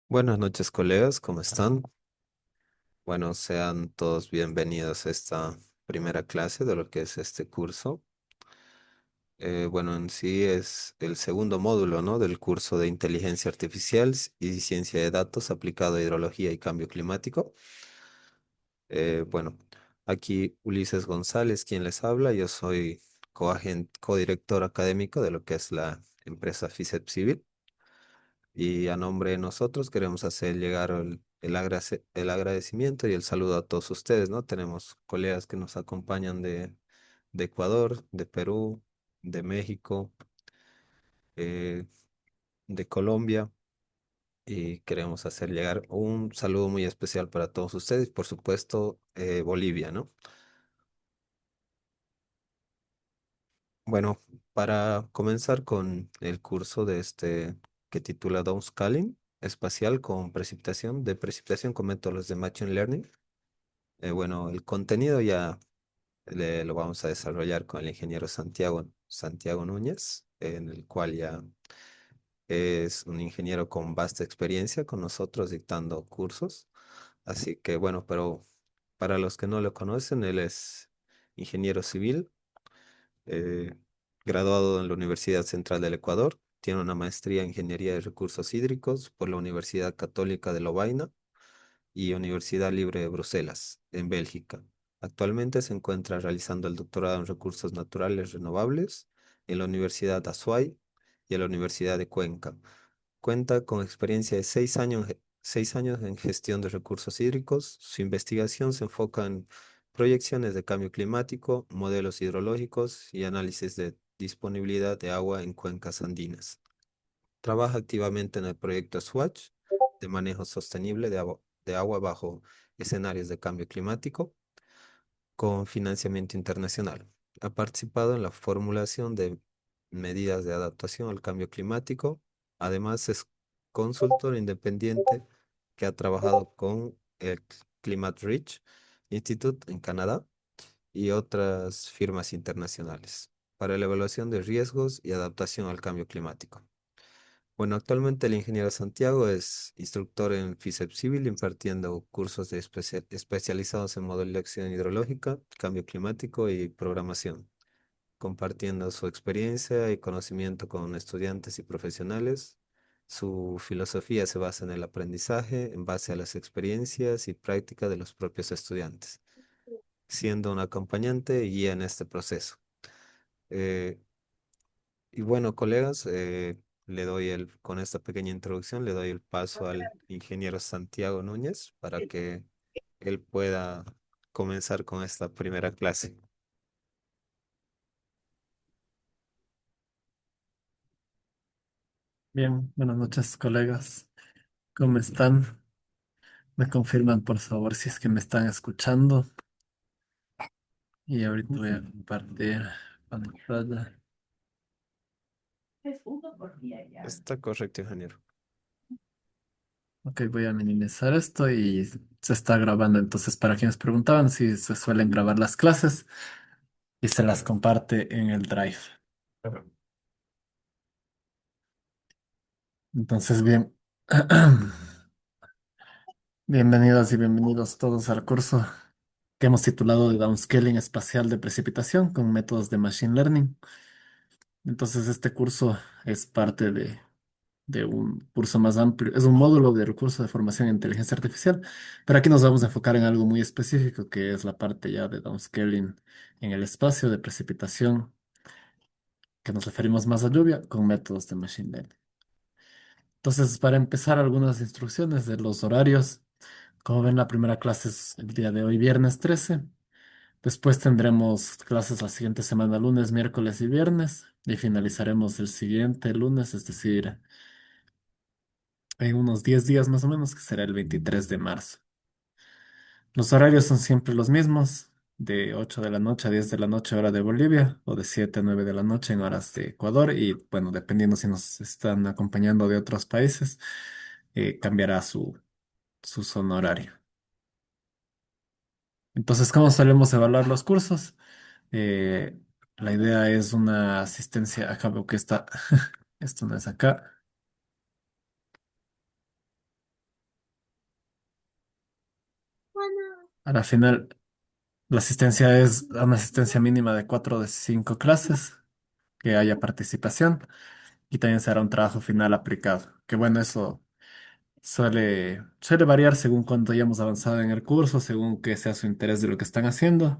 Buenas noches, colegas, ¿cómo están? Bueno, sean todos bienvenidos a esta primera clase de lo que es este curso. Bueno, en sí es el segundo módulo, ¿no? Del curso de Inteligencia Artificial y Ciencia de Datos aplicado a Hidrología y Cambio Climático. Bueno, aquí Ulises González, quien les habla. Yo soy codirector académico de lo que es la empresa FICEP Civil. Y a nombre de nosotros queremos hacer llegar el agradecimiento y el saludo a todos ustedes, ¿no? Tenemos colegas que nos acompañan de Ecuador, de Perú, de México, eh, de Colombia, y queremos hacer llegar un saludo muy especial para todos ustedes, por supuesto, Bolivia, ¿no? Bueno, para comenzar con el curso de este que titula Downscaling espacial con precipitación, de precipitación con métodos de Machine Learning. Bueno, el contenido ya lo vamos a desarrollar con el ingeniero Santiago Núñez, en el cual ya es un ingeniero con vasta experiencia con nosotros dictando cursos. Así que bueno, pero para los que no lo conocen, él es ingeniero civil, eh, graduado en la Universidad Central del Ecuador. Tiene una maestría en Ingeniería de Recursos Hídricos por la Universidad Católica de Lovaina y Universidad Libre de Bruselas, en Bélgica. Actualmente se encuentra realizando el doctorado en Recursos Naturales Renovables en la Universidad de Azuay y en la Universidad de Cuenca. Cuenta con experiencia de 6 años, 6 años en gestión de recursos hídricos. Su investigación se enfoca en proyecciones de cambio climático, modelos hidrológicos y análisis de disponibilidad de agua en cuencas andinas. Trabaja activamente en el proyecto Swatch de manejo sostenible de agua bajo escenarios de cambio climático con financiamiento internacional. Ha participado en la formulación de medidas de adaptación al cambio climático. Además, es consultor independiente que ha trabajado con el Climate Reach Institute en Canadá y otras firmas internacionales para la evaluación de riesgos y adaptación al cambio climático. Bueno, actualmente el ingeniero Santiago es instructor en FICEP Civil, impartiendo cursos especializados en modelación hidrológica, cambio climático y programación, compartiendo su experiencia y conocimiento con estudiantes y profesionales. Su filosofía se basa en el aprendizaje en base a las experiencias y prácticas de los propios estudiantes, siendo un acompañante y guía en este proceso. Eh, Y bueno, colegas, con esta pequeña introducción, le doy el paso al ingeniero Santiago Núñez para que él pueda comenzar con esta primera clase. Bien, buenas noches, colegas. ¿Cómo están? Me confirman, por favor, si es que me están escuchando. Y ahorita voy a compartir pantalla. Está correcto, ingeniero. Ok, voy a minimizar esto y se está grabando. Entonces, para quienes preguntaban si se suelen grabar las clases y se las comparte en el Drive. Entonces, bien. Bienvenidas y bienvenidos todos al curso que hemos titulado de Downscaling espacial de precipitación con métodos de Machine Learning. Entonces, este curso es parte de un curso más amplio, es un módulo de recursos de formación en inteligencia artificial, pero aquí nos vamos a enfocar en algo muy específico, que es la parte ya de downscaling en el espacio de precipitación, que nos referimos más a lluvia, con métodos de machine learning. Entonces, para empezar, algunas instrucciones de los horarios. Como ven, la primera clase es el día de hoy, viernes 13. Después tendremos clases la siguiente semana, lunes, miércoles y viernes. Y finalizaremos el siguiente lunes, es decir, en unos 10 días más o menos, que será el 23 de marzo. Los horarios son siempre los mismos, de 8 de la noche a 10 de la noche hora de Bolivia, o de 7 a 9 de la noche en horas de Ecuador, y bueno, dependiendo si nos están acompañando de otros países, cambiará su zona horaria. Entonces, ¿cómo solemos evaluar los cursos? Eh, la idea es una asistencia, acá veo que está, esto no es acá. A la final, la asistencia es una asistencia mínima de 4 de 5 clases, que haya participación y también será un trabajo final aplicado. Que bueno, eso suele variar según cuánto hayamos avanzado en el curso, según que sea su interés de lo que están haciendo.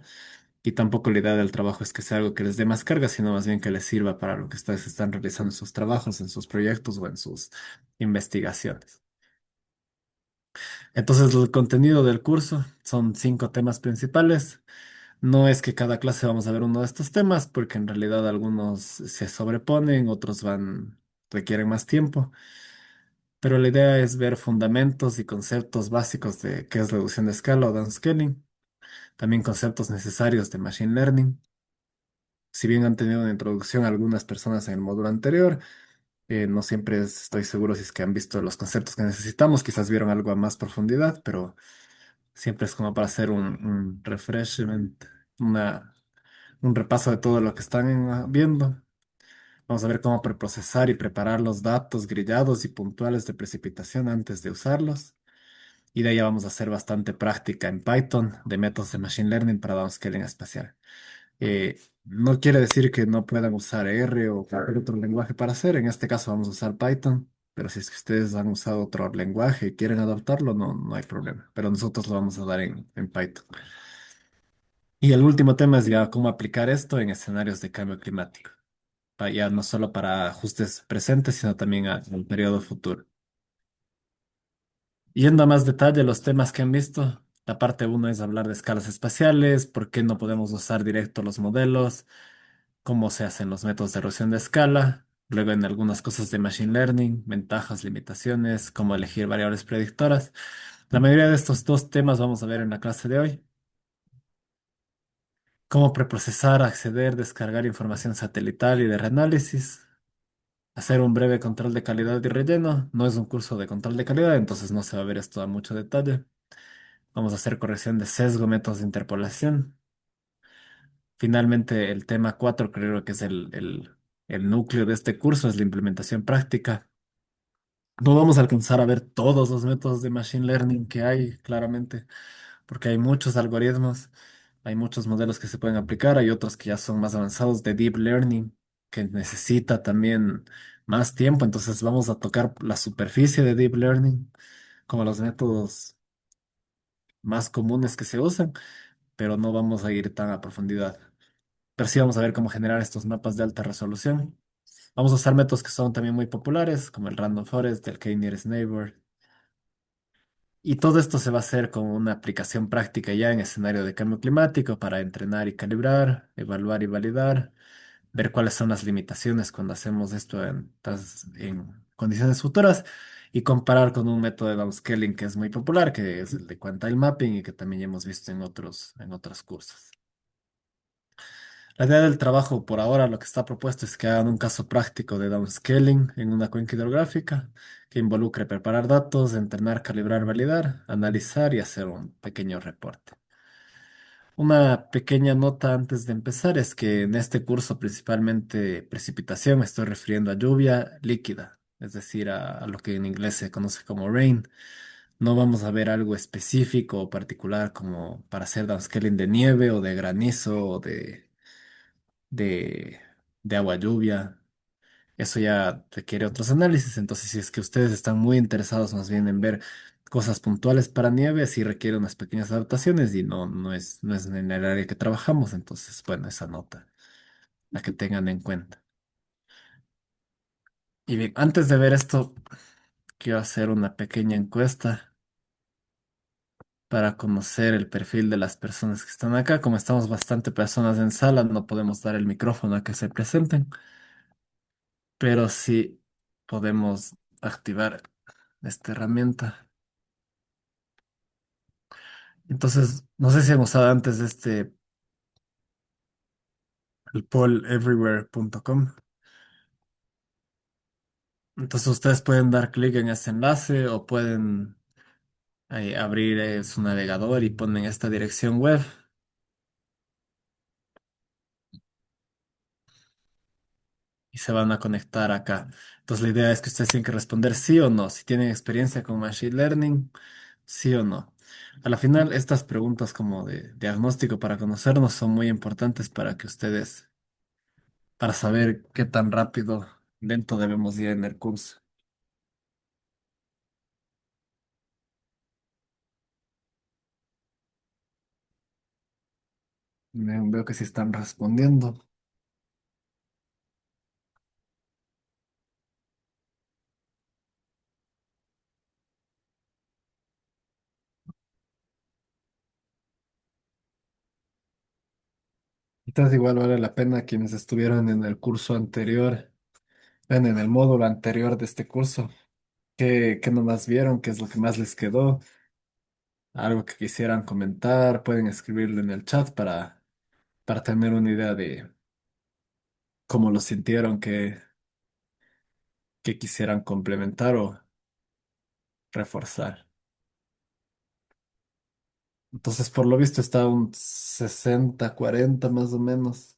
Y tampoco la idea del trabajo es que sea algo que les dé más carga, sino más bien que les sirva para lo que ustedes están realizando en sus trabajos, en sus proyectos o en sus investigaciones. Entonces, el contenido del curso son 5 temas principales. No es que cada clase vamos a ver uno de estos temas, porque en realidad algunos se sobreponen, otros requieren más tiempo. Pero la idea es ver fundamentos y conceptos básicos de qué es reducción de escala o downscaling, también conceptos necesarios de machine learning. Si bien han tenido una introducción algunas personas en el módulo anterior, no siempre estoy seguro si es que han visto los conceptos que necesitamos, quizás vieron algo a más profundidad, pero siempre es como para hacer un refreshment, una, un repaso de todo lo que están viendo. Vamos a ver cómo preprocesar y preparar los datos grillados y puntuales de precipitación antes de usarlos. Y de ahí ya vamos a hacer bastante práctica en Python de métodos de Machine Learning para downscaling espacial. No quiere decir que no puedan usar R o cualquier otro lenguaje para hacer. En este caso vamos a usar Python, pero si es que ustedes han usado otro lenguaje y quieren adaptarlo, no hay problema. Pero nosotros lo vamos a dar en Python. Y el último tema es ya cómo aplicar esto en escenarios de cambio climático. Ya no solo para ajustes presentes, sino también a un periodo futuro. Yendo a más detalle, los temas que han visto, la parte uno es hablar de escalas espaciales, por qué no podemos usar directo los modelos, cómo se hacen los métodos de erosión de escala, luego en algunas cosas de Machine Learning, ventajas, limitaciones, cómo elegir variables predictoras. La mayoría de estos 2 temas vamos a ver en la clase de hoy. Cómo preprocesar, acceder, descargar información satelital y de reanálisis. Hacer un breve control de calidad y relleno. No es un curso de control de calidad, entonces no se va a ver esto a mucho detalle. Vamos a hacer corrección de sesgo, métodos de interpolación. Finalmente, el tema 4 creo que es el núcleo de este curso, es la implementación práctica. No vamos a alcanzar a ver todos los métodos de Machine Learning que hay, claramente, porque hay muchos algoritmos, hay muchos modelos que se pueden aplicar, hay otros que ya son más avanzados de Deep Learning, que necesita también más tiempo, entonces vamos a tocar la superficie de Deep Learning, como los métodos más comunes que se usan, pero no vamos a ir tan a profundidad. Pero sí vamos a ver cómo generar estos mapas de alta resolución. Vamos a usar métodos que son también muy populares, como el Random Forest, el K-Nearest Neighbor. Y todo esto se va a hacer con una aplicación práctica ya en escenario de cambio climático para entrenar y calibrar, evaluar y validar, ver cuáles son las limitaciones cuando hacemos esto en condiciones futuras y comparar con un método de downscaling que es muy popular, que es el de quantile mapping y que también ya hemos visto en otros cursos. La idea del trabajo por ahora, lo que está propuesto es que hagan un caso práctico de downscaling en una cuenca hidrográfica que involucre preparar datos, entrenar, calibrar, validar, analizar y hacer un pequeño reporte. Una pequeña nota antes de empezar es que en este curso principalmente precipitación me estoy refiriendo a lluvia líquida, es decir, a lo que en inglés se conoce como rain. No vamos a ver algo específico o particular como para hacer downscaling de nieve o de granizo o de, de agua lluvia. Eso ya requiere otros análisis. Entonces, si es que ustedes están muy interesados más bien en ver cosas puntuales para nieve, sí requiere unas pequeñas adaptaciones y no es en el área que trabajamos. Entonces, bueno, esa nota, la que tengan en cuenta. Y bien, antes de ver esto, quiero hacer una pequeña encuesta para conocer el perfil de las personas que están acá. Como estamos bastante personas en sala, no podemos dar el micrófono a que se presenten, pero sí podemos activar esta herramienta. Entonces, no sé si han usado antes el polleverywhere.com. Entonces, ustedes pueden dar clic en ese enlace o pueden abrir su navegador y ponen esta dirección web y se van a conectar acá. Entonces, la idea es que ustedes tienen que responder sí o no. Si tienen experiencia con Machine Learning, sí o no. A la final, estas preguntas como de diagnóstico para conocernos son muy importantes para que ustedes, para saber qué tan rápido, lento debemos ir en el curso. Veo que sí están respondiendo. Entonces, igual vale la pena quienes estuvieron en el curso anterior, en el módulo anterior de este curso, qué nomás vieron, qué es lo que más les quedó, algo que quisieran comentar, pueden escribirlo en el chat para tener una idea de cómo lo sintieron, que quisieran complementar o reforzar. Entonces, por lo visto, está un 60-40 más o menos,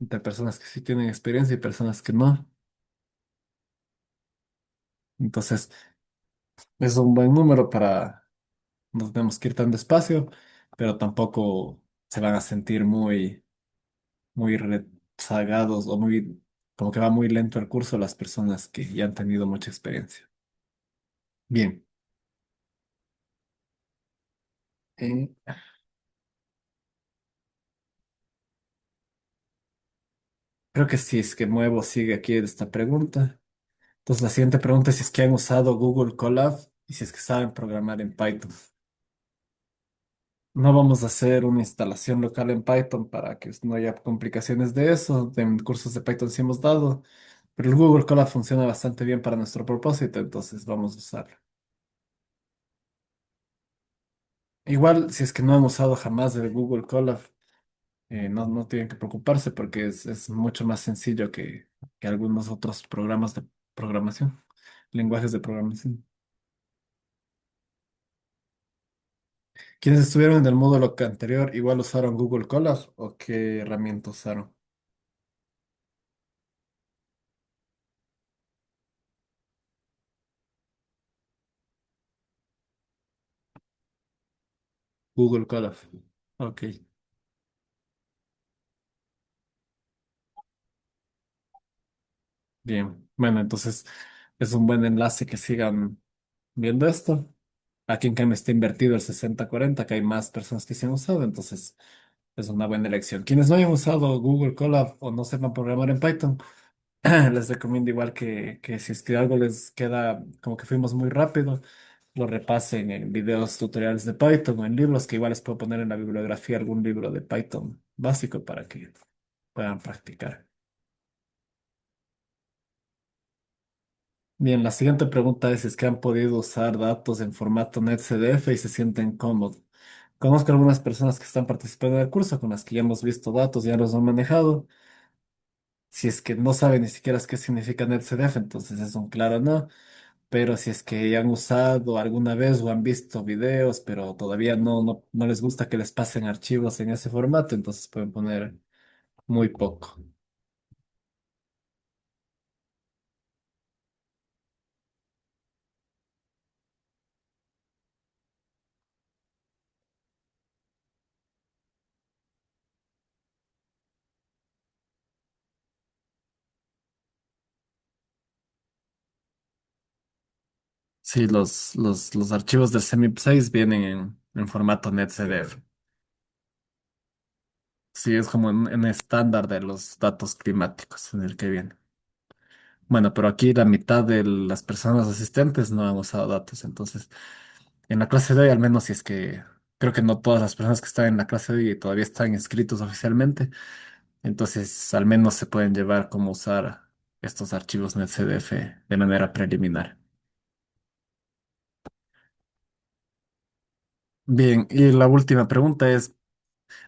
entre personas que sí tienen experiencia y personas que no. Entonces, es un buen número para, no tenemos que ir tan despacio, pero tampoco se van a sentir muy rezagados o muy, como que va muy lento el curso las personas que ya han tenido mucha experiencia. Bien, eh, creo que si es que Nuevo sigue aquí en esta pregunta. Entonces, la siguiente pregunta es si es que han usado Google Colab y si es que saben programar en Python. No vamos a hacer una instalación local en Python para que no haya complicaciones de eso. En cursos de Python sí hemos dado, pero el Google Colab funciona bastante bien para nuestro propósito, entonces vamos a usarlo. Igual, si es que no han usado jamás el Google Colab, no tienen que preocuparse porque es mucho más sencillo que algunos otros programas de programación, lenguajes de programación. Quienes estuvieron en el módulo que anterior, igual usaron Google Colab o qué herramienta usaron. Google Colab. Ok, bien. Bueno, entonces es un buen enlace que sigan viendo esto. Aquí en Cam está invertido el 60-40, que hay más personas que se han usado, entonces es una buena elección. Quienes no hayan usado Google Colab o no sepan programar en Python, les recomiendo igual que si es que algo les queda como que fuimos muy rápido, lo repasen en videos tutoriales de Python o en libros que igual les puedo poner en la bibliografía algún libro de Python básico para que puedan practicar. Bien, la siguiente pregunta es si es que han podido usar datos en formato NetCDF y se sienten cómodos. Conozco algunas personas que están participando del curso con las que ya hemos visto datos, ya los han manejado. Si es que no saben ni siquiera qué significa NetCDF, entonces es un claro no. Pero si es que ya han usado alguna vez o han visto videos, pero todavía no les gusta que les pasen archivos en ese formato, entonces pueden poner muy poco. Sí, los archivos del CMIP 6 vienen en formato NetCDF. Sí, es como en estándar de los datos climáticos en el que viene. Bueno, pero aquí la mitad de las personas asistentes no han usado datos, entonces en la clase de hoy, al menos si es que creo que no todas las personas que están en la clase de hoy todavía están inscritos oficialmente, entonces al menos se pueden llevar cómo usar estos archivos NetCDF de manera preliminar. Bien, y la última pregunta es,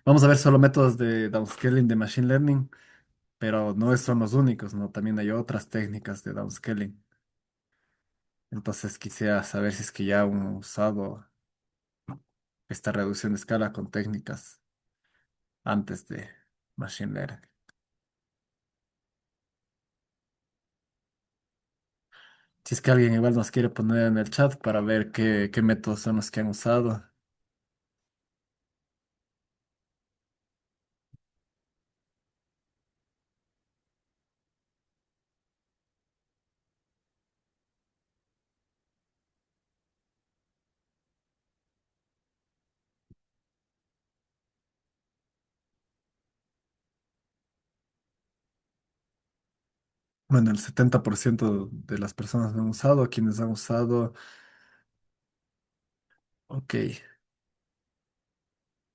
vamos a ver solo métodos de downscaling de Machine Learning, pero no son los únicos, ¿no? También hay otras técnicas de downscaling. Entonces quisiera saber si es que ya han usado esta reducción de escala con técnicas antes de Machine Learning. Si es que alguien igual nos quiere poner en el chat para ver qué métodos son los que han usado. Bueno, el 70% de las personas lo han usado, quienes han usado. Ok.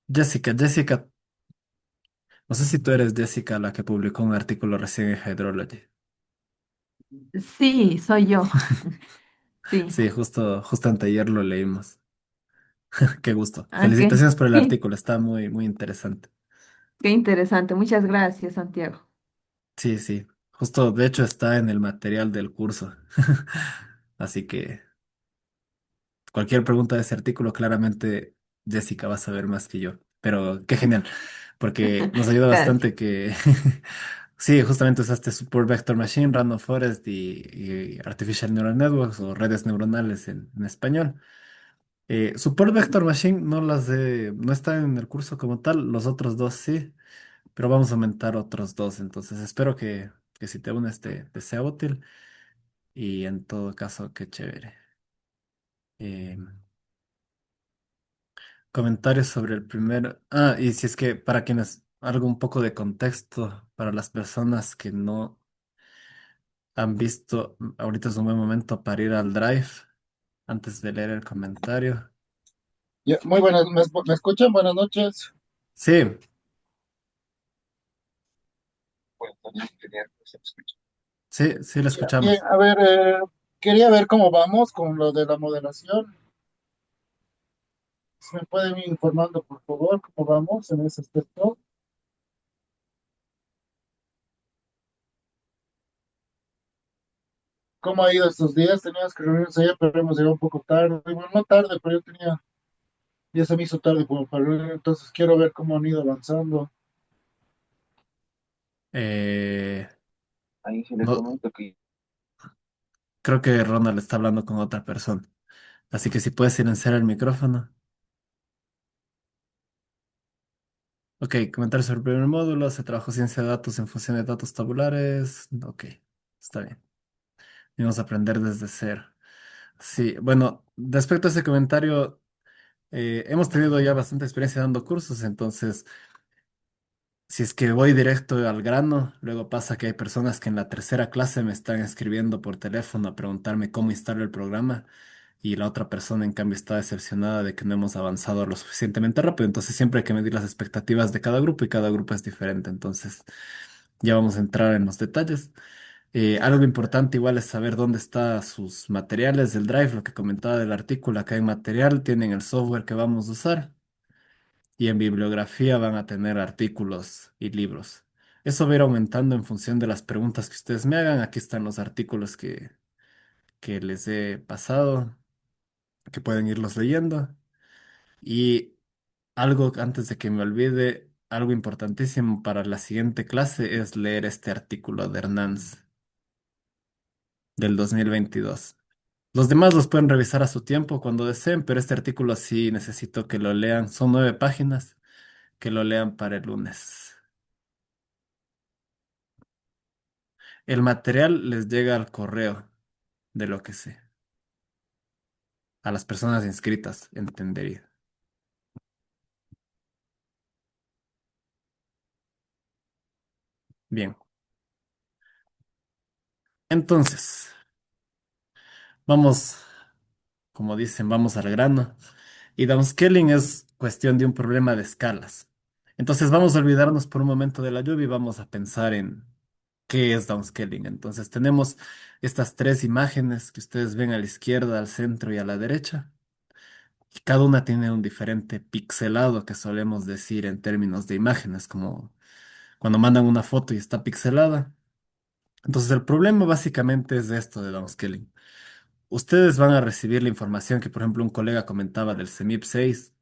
Jessica, no sé si tú eres Jessica, la que publicó un artículo recién en Hydrology. Sí, soy yo. Sí. Sí, justo anteayer lo leímos. Qué gusto. Ok. Felicitaciones por el Qué, artículo, está muy interesante. qué interesante. Muchas gracias, Santiago. Sí, sí. Justo, de hecho, está en el material del curso. Así que cualquier pregunta de ese artículo, claramente Jessica va a saber más que yo. Pero qué genial, porque nos ayuda Gracias. bastante que sí, justamente usaste Support Vector Machine, Random Forest y Artificial Neural Networks o redes neuronales en español. Support Vector Machine no está en el curso como tal, los otros dos sí, pero vamos a aumentar otros dos. Entonces espero que si te unes te sea útil y en todo caso, qué chévere. Eh, Comentarios sobre el primero. Ah, y si es que para quienes, algo un poco de contexto para las personas que no han visto, ahorita es un buen momento para ir al Drive antes de leer el comentario. Muy buenas, ¿me escuchan? Buenas noches. Sí, Bueno, también quería que se me escuche. sí, lo Bien, escuchamos. a ver, quería ver cómo vamos con lo de la moderación. Si me pueden ir informando, por favor, cómo vamos en ese aspecto. ¿Cómo ha ido estos días? Teníamos que reunirnos ayer, pero hemos llegado un poco tarde. Bueno, no tarde, pero ya se me hizo tarde como para reunir, entonces quiero ver cómo han ido avanzando. Eh, Ahí se le no, comento que creo que Ronald está hablando con otra persona. Así que si puedes silenciar el micrófono. Ok, comentarios sobre el primer módulo. Se trabajó ciencia de datos en función de datos tabulares. Ok, está bien. Vamos a aprender desde cero. Sí, bueno, respecto a ese comentario, hemos tenido ya bastante experiencia dando cursos, entonces, si es que voy directo al grano, luego pasa que hay personas que en la tercera clase me están escribiendo por teléfono a preguntarme cómo instalo el programa y la otra persona en cambio está decepcionada de que no hemos avanzado lo suficientemente rápido, entonces siempre hay que medir las expectativas de cada grupo y cada grupo es diferente, entonces ya vamos a entrar en los detalles. Algo importante igual es saber dónde están sus materiales del Drive, lo que comentaba del artículo, acá en material tienen el software que vamos a usar y en bibliografía van a tener artículos y libros. Eso va a ir aumentando en función de las preguntas que ustedes me hagan. Aquí están los artículos que les he pasado, que pueden irlos leyendo. Y algo antes de que me olvide, algo importantísimo para la siguiente clase es leer este artículo de Hernández del 2022. Los demás los pueden revisar a su tiempo cuando deseen, pero este artículo sí necesito que lo lean. Son 9 páginas, que lo lean para el lunes. El material les llega al correo de lo que sé. A las personas inscritas, entendería. Bien, entonces, vamos, como dicen, vamos al grano. Y downscaling es cuestión de un problema de escalas. Entonces vamos a olvidarnos por un momento de la lluvia y vamos a pensar en qué es downscaling. Entonces tenemos estas tres imágenes que ustedes ven a la izquierda, al centro y a la derecha. Y cada una tiene un diferente pixelado que solemos decir en términos de imágenes, como cuando mandan una foto y está pixelada. Entonces el problema básicamente es esto de downscaling. Ustedes van a recibir la información que, por ejemplo, un colega comentaba del CEMIP 6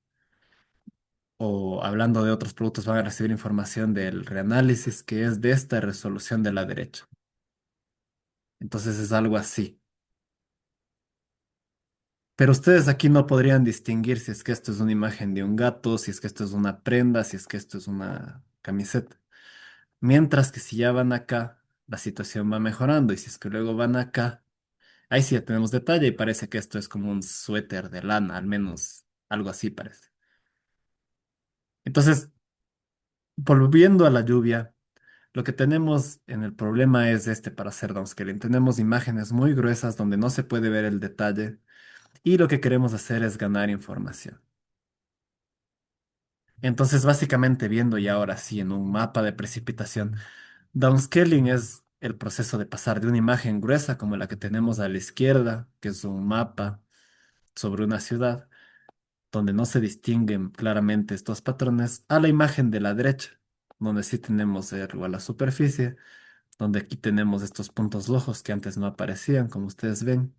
o hablando de otros productos van a recibir información del reanálisis que es de esta resolución de la derecha. Entonces es algo así. Pero ustedes aquí no podrían distinguir si es que esto es una imagen de un gato, si es que esto es una prenda, si es que esto es una camiseta. Mientras que si ya van acá, la situación va mejorando y si es que luego van acá, ahí sí ya tenemos detalle y parece que esto es como un suéter de lana, al menos algo así parece. Entonces, volviendo a la lluvia, lo que tenemos en el problema es este para hacer downscaling. Tenemos imágenes muy gruesas donde no se puede ver el detalle y lo que queremos hacer es ganar información. Entonces, básicamente viendo ya ahora sí en un mapa de precipitación, downscaling es el proceso de pasar de una imagen gruesa como la que tenemos a la izquierda, que es un mapa sobre una ciudad, donde no se distinguen claramente estos patrones, a la imagen de la derecha, donde sí tenemos igual la superficie, donde aquí tenemos estos puntos rojos que antes no aparecían, como ustedes ven.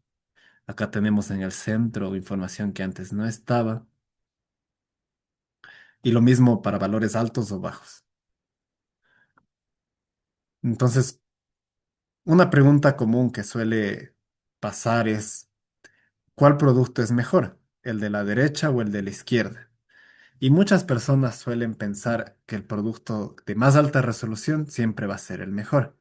Acá tenemos en el centro información que antes no estaba. Y lo mismo para valores altos o bajos. Entonces, una pregunta común que suele pasar es, ¿cuál producto es mejor? ¿El de la derecha o el de la izquierda? Y muchas personas suelen pensar que el producto de más alta resolución siempre va a ser el mejor.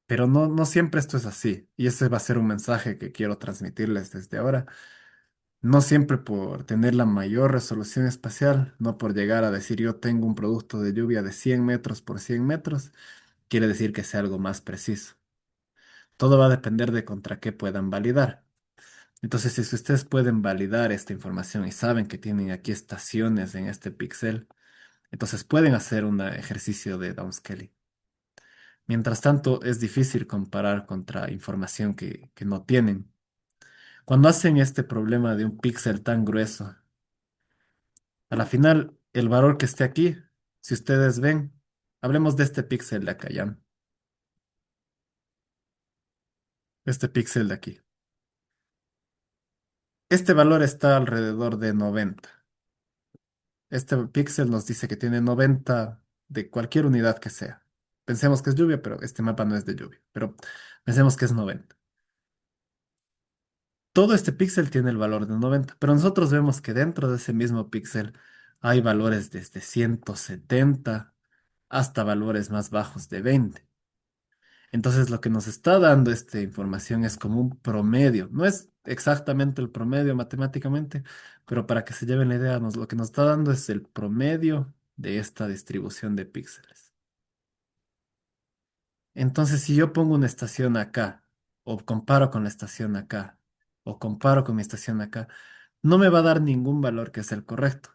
Pero no siempre esto es así. Y ese va a ser un mensaje que quiero transmitirles desde ahora. No siempre por tener la mayor resolución espacial, no por llegar a decir yo tengo un producto de lluvia de 100 metros por 100 metros, quiere decir que sea algo más preciso. Todo va a depender de contra qué puedan validar. Entonces, si es que ustedes pueden validar esta información y saben que tienen aquí estaciones en este píxel, entonces pueden hacer un ejercicio de downscaling. Mientras tanto, es difícil comparar contra información que no tienen. Cuando hacen este problema de un píxel tan grueso, a la final, el valor que esté aquí, si ustedes ven, hablemos de este píxel de acá ya, este píxel de aquí. Este valor está alrededor de 90. Este píxel nos dice que tiene 90 de cualquier unidad que sea. Pensemos que es lluvia, pero este mapa no es de lluvia, pero pensemos que es 90. Todo este píxel tiene el valor de 90, pero nosotros vemos que dentro de ese mismo píxel hay valores desde 170 hasta valores más bajos de 20. Entonces, lo que nos está dando esta información es como un promedio. No es exactamente el promedio matemáticamente, pero para que se lleven la idea, lo que nos está dando es el promedio de esta distribución de píxeles. Entonces, si yo pongo una estación acá, o comparo con la estación acá, o comparo con mi estación acá, no me va a dar ningún valor que es el correcto.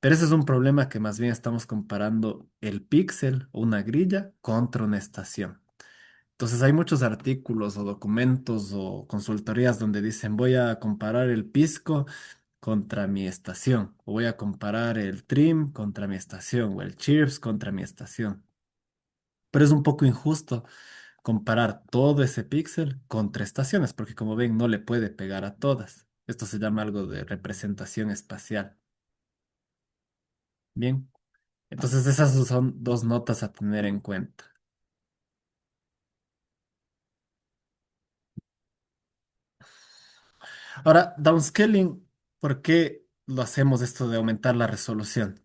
Pero ese es un problema que más bien estamos comparando el píxel o una grilla contra una estación. Entonces hay muchos artículos o documentos o consultorías donde dicen voy a comparar el pisco contra mi estación, o voy a comparar el trim contra mi estación, o el chirps contra mi estación. Pero es un poco injusto comparar todo ese píxel contra estaciones, porque como ven no le puede pegar a todas. Esto se llama algo de representación espacial. Bien, entonces esas son dos notas a tener en cuenta. Ahora, downscaling, ¿por qué lo hacemos esto de aumentar la resolución?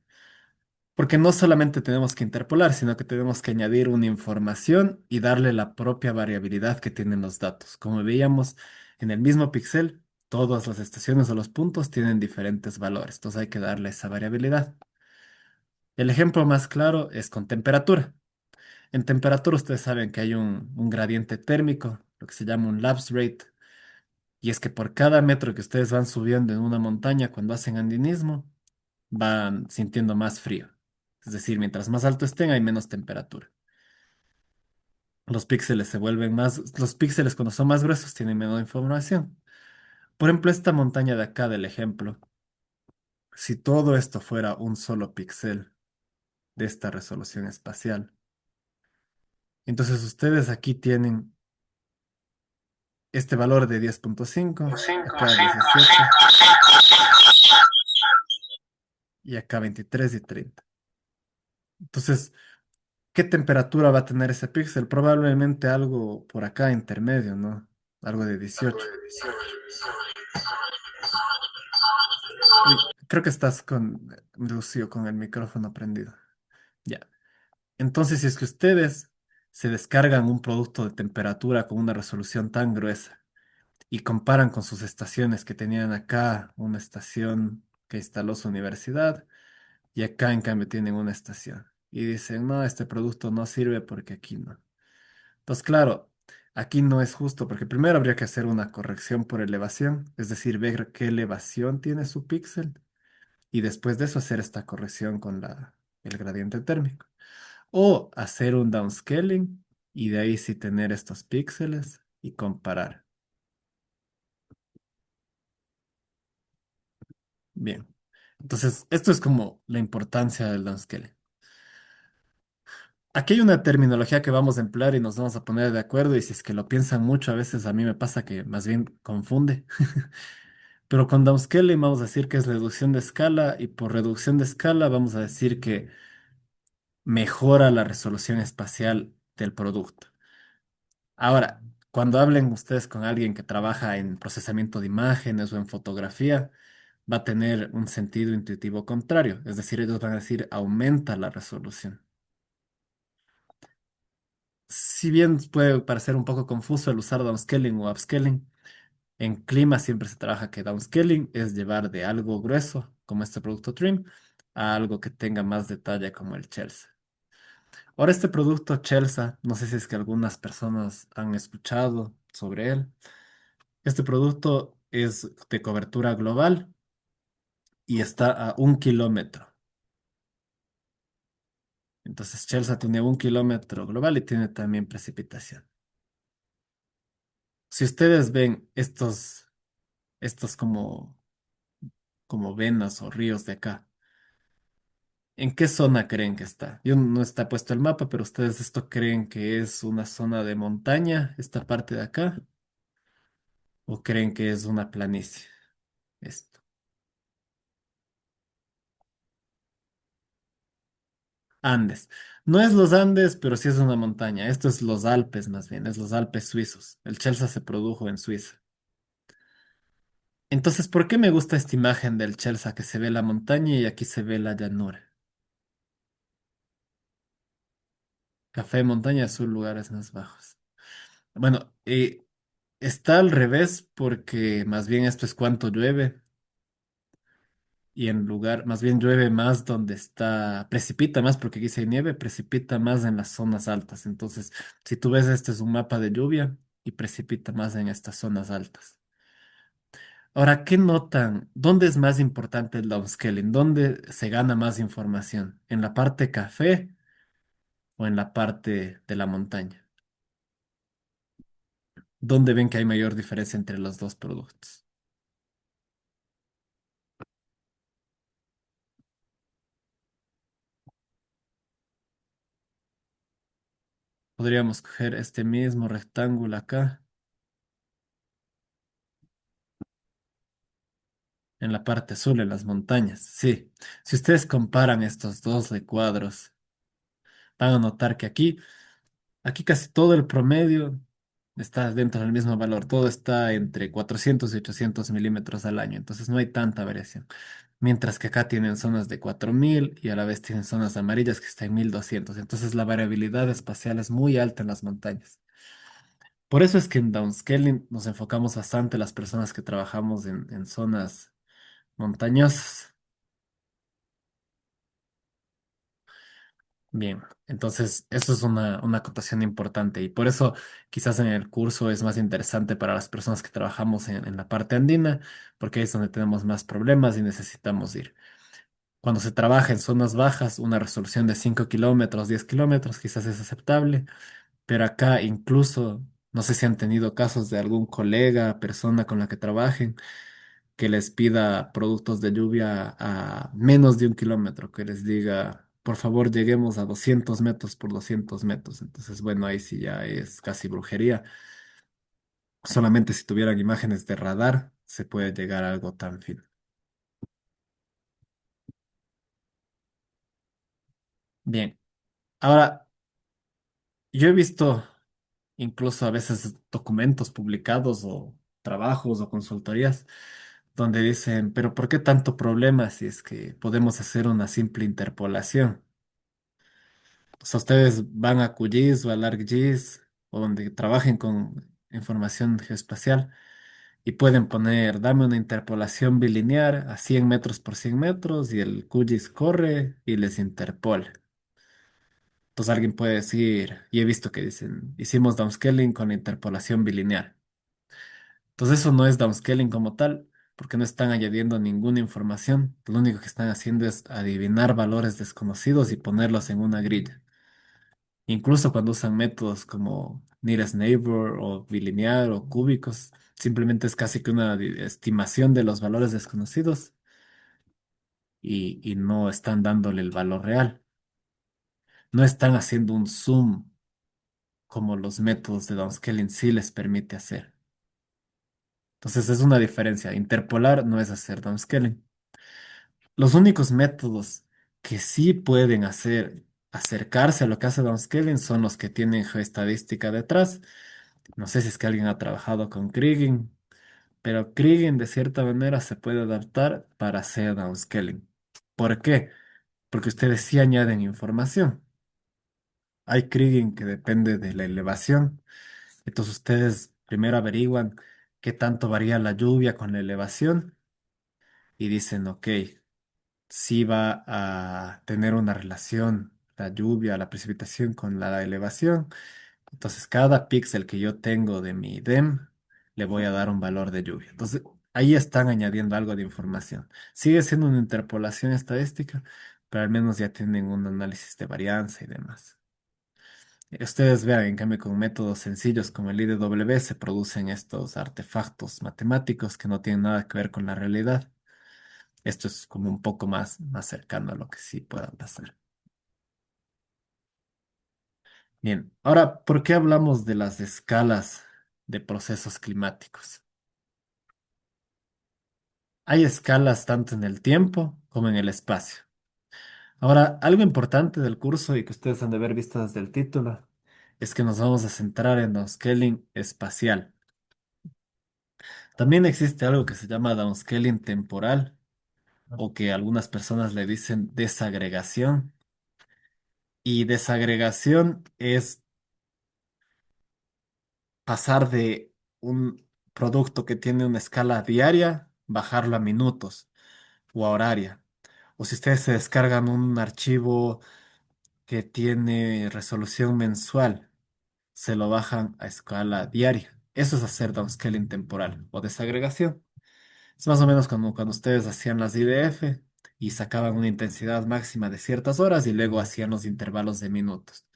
Porque no solamente tenemos que interpolar, sino que tenemos que añadir una información y darle la propia variabilidad que tienen los datos. Como veíamos en el mismo píxel, todas las estaciones o los puntos tienen diferentes valores, entonces hay que darle esa variabilidad. El ejemplo más claro es con temperatura. En temperatura ustedes saben que hay un gradiente térmico, lo que se llama un lapse rate. Y es que por cada metro que ustedes van subiendo en una montaña cuando hacen andinismo, van sintiendo más frío. Es decir, mientras más alto estén, hay menos temperatura. Los píxeles se vuelven más, los píxeles cuando son más gruesos tienen menos información. Por ejemplo, esta montaña de acá del ejemplo, si todo esto fuera un solo píxel de esta resolución espacial, entonces ustedes aquí tienen este valor de 10.5, acá 17 y acá 23 y 30. Entonces, ¿qué temperatura va a tener ese píxel? Probablemente algo por acá intermedio, ¿no? algo de 18. Uy, creo que estás con Lucio con el micrófono prendido. Ya. Entonces, si es que ustedes se descargan un producto de temperatura con una resolución tan gruesa y comparan con sus estaciones que tenían acá, una estación que instaló su universidad, y acá en cambio tienen una estación. Y dicen, no, este producto no sirve porque aquí no. Entonces, claro, aquí no es justo porque primero habría que hacer una corrección por elevación, es decir, ver qué elevación tiene su píxel y después de eso hacer esta corrección con el gradiente térmico. O hacer un downscaling y de ahí sí tener estos píxeles y comparar. Bien. Entonces, esto es como la importancia del downscaling. Aquí hay una terminología que vamos a emplear y nos vamos a poner de acuerdo y si es que lo piensan mucho, a veces a mí me pasa que más bien confunde. Pero con downscaling vamos a decir que es reducción de escala y por reducción de escala vamos a decir que mejora la resolución espacial del producto. Ahora, cuando hablen ustedes con alguien que trabaja en procesamiento de imágenes o en fotografía, va a tener un sentido intuitivo contrario, es decir, ellos van a decir aumenta la resolución. Si bien puede parecer un poco confuso el usar downscaling o upscaling, en clima siempre se trabaja que downscaling es llevar de algo grueso, como este producto Trim, a algo que tenga más detalle como el Chelsea. Ahora este producto Chelsea, no sé si es que algunas personas han escuchado sobre él. Este producto es de cobertura global y está a 1 kilómetro. Entonces Chelsea tiene 1 kilómetro global y tiene también precipitación. Si ustedes ven estos como venas o ríos de acá, ¿en qué zona creen que está? Yo no está puesto el mapa, pero ustedes esto creen que es una zona de montaña, esta parte de acá, o creen que es una planicie, esto. Andes. No es los Andes, pero sí es una montaña. Esto es los Alpes más bien, es los Alpes suizos. El Chelsea se produjo en Suiza. Entonces, ¿por qué me gusta esta imagen del Chelsea que se ve la montaña y aquí se ve la llanura? Café, montaña, azul, lugares más bajos. Bueno, está al revés porque más bien esto es cuánto llueve y en lugar, más bien llueve más donde está, precipita más porque aquí sí hay nieve, precipita más en las zonas altas. Entonces, si tú ves, este es un mapa de lluvia y precipita más en estas zonas altas. Ahora, ¿qué notan? ¿Dónde es más importante el downscaling? ¿Dónde se gana más información? ¿En la parte café o en la parte de la montaña? ¿Dónde ven que hay mayor diferencia entre los dos productos? Podríamos coger este mismo rectángulo acá, en la parte azul, en las montañas. Sí, si ustedes comparan estos dos recuadros, van a notar que aquí casi todo el promedio está dentro del mismo valor. Todo está entre 400 y 800 milímetros al año. Entonces no hay tanta variación. Mientras que acá tienen zonas de 4000 y a la vez tienen zonas amarillas que están en 1200. Entonces la variabilidad espacial es muy alta en las montañas. Por eso es que en downscaling nos enfocamos bastante las personas que trabajamos en zonas montañosas. Bien, entonces eso es una acotación importante y por eso quizás en el curso es más interesante para las personas que trabajamos en la parte andina, porque ahí es donde tenemos más problemas y necesitamos ir. Cuando se trabaja en zonas bajas, una resolución de 5 kilómetros, 10 kilómetros quizás es aceptable, pero acá incluso, no sé si han tenido casos de algún colega, persona con la que trabajen que les pida productos de lluvia a menos de 1 kilómetro, que les diga, por favor, lleguemos a 200 metros por 200 metros. Entonces, bueno, ahí sí ya es casi brujería. Solamente si tuvieran imágenes de radar se puede llegar a algo tan fino. Bien, ahora yo he visto incluso a veces documentos publicados o trabajos o consultorías, donde dicen, pero ¿por qué tanto problema si es que podemos hacer una simple interpolación? O sea, ustedes van a QGIS o a ArcGIS o donde trabajen con información geoespacial y pueden poner, dame una interpolación bilineal a 100 metros por 100 metros y el QGIS corre y les interpola. Entonces alguien puede decir, y he visto que dicen, hicimos downscaling con interpolación bilineal. Entonces eso no es downscaling como tal, porque no están añadiendo ninguna información. Lo único que están haciendo es adivinar valores desconocidos y ponerlos en una grilla. Incluso cuando usan métodos como nearest neighbor o bilineal o cúbicos, simplemente es casi que una estimación de los valores desconocidos y no están dándole el valor real. No están haciendo un zoom como los métodos de downscaling sí les permite hacer. Entonces es una diferencia. Interpolar no es hacer downscaling. Los únicos métodos que sí pueden hacer acercarse a lo que hace downscaling son los que tienen geoestadística detrás. No sé si es que alguien ha trabajado con Kriging, pero Kriging de cierta manera se puede adaptar para hacer downscaling. ¿Por qué? Porque ustedes sí añaden información. Hay Kriging que depende de la elevación. Entonces ustedes primero averiguan qué tanto varía la lluvia con la elevación y dicen, ok, si va a tener una relación la lluvia, la precipitación con la elevación. Entonces cada píxel que yo tengo de mi DEM le voy a dar un valor de lluvia. Entonces ahí están añadiendo algo de información. Sigue siendo una interpolación estadística, pero al menos ya tienen un análisis de varianza y demás. Ustedes vean, en cambio, con métodos sencillos como el IDW se producen estos artefactos matemáticos que no tienen nada que ver con la realidad. Esto es como un poco más cercano a lo que sí puedan pasar. Bien, ahora, ¿por qué hablamos de las escalas de procesos climáticos? Hay escalas tanto en el tiempo como en el espacio. Ahora, algo importante del curso y que ustedes han de haber visto desde el título es que nos vamos a centrar en downscaling espacial. También existe algo que se llama downscaling temporal o que algunas personas le dicen desagregación. Y desagregación es pasar de un producto que tiene una escala diaria, bajarlo a minutos o a horaria. O si ustedes se descargan un archivo que tiene resolución mensual, se lo bajan a escala diaria. Eso es hacer downscaling temporal o desagregación. Es más o menos como cuando ustedes hacían las IDF y sacaban una intensidad máxima de ciertas horas y luego hacían los intervalos de minutos.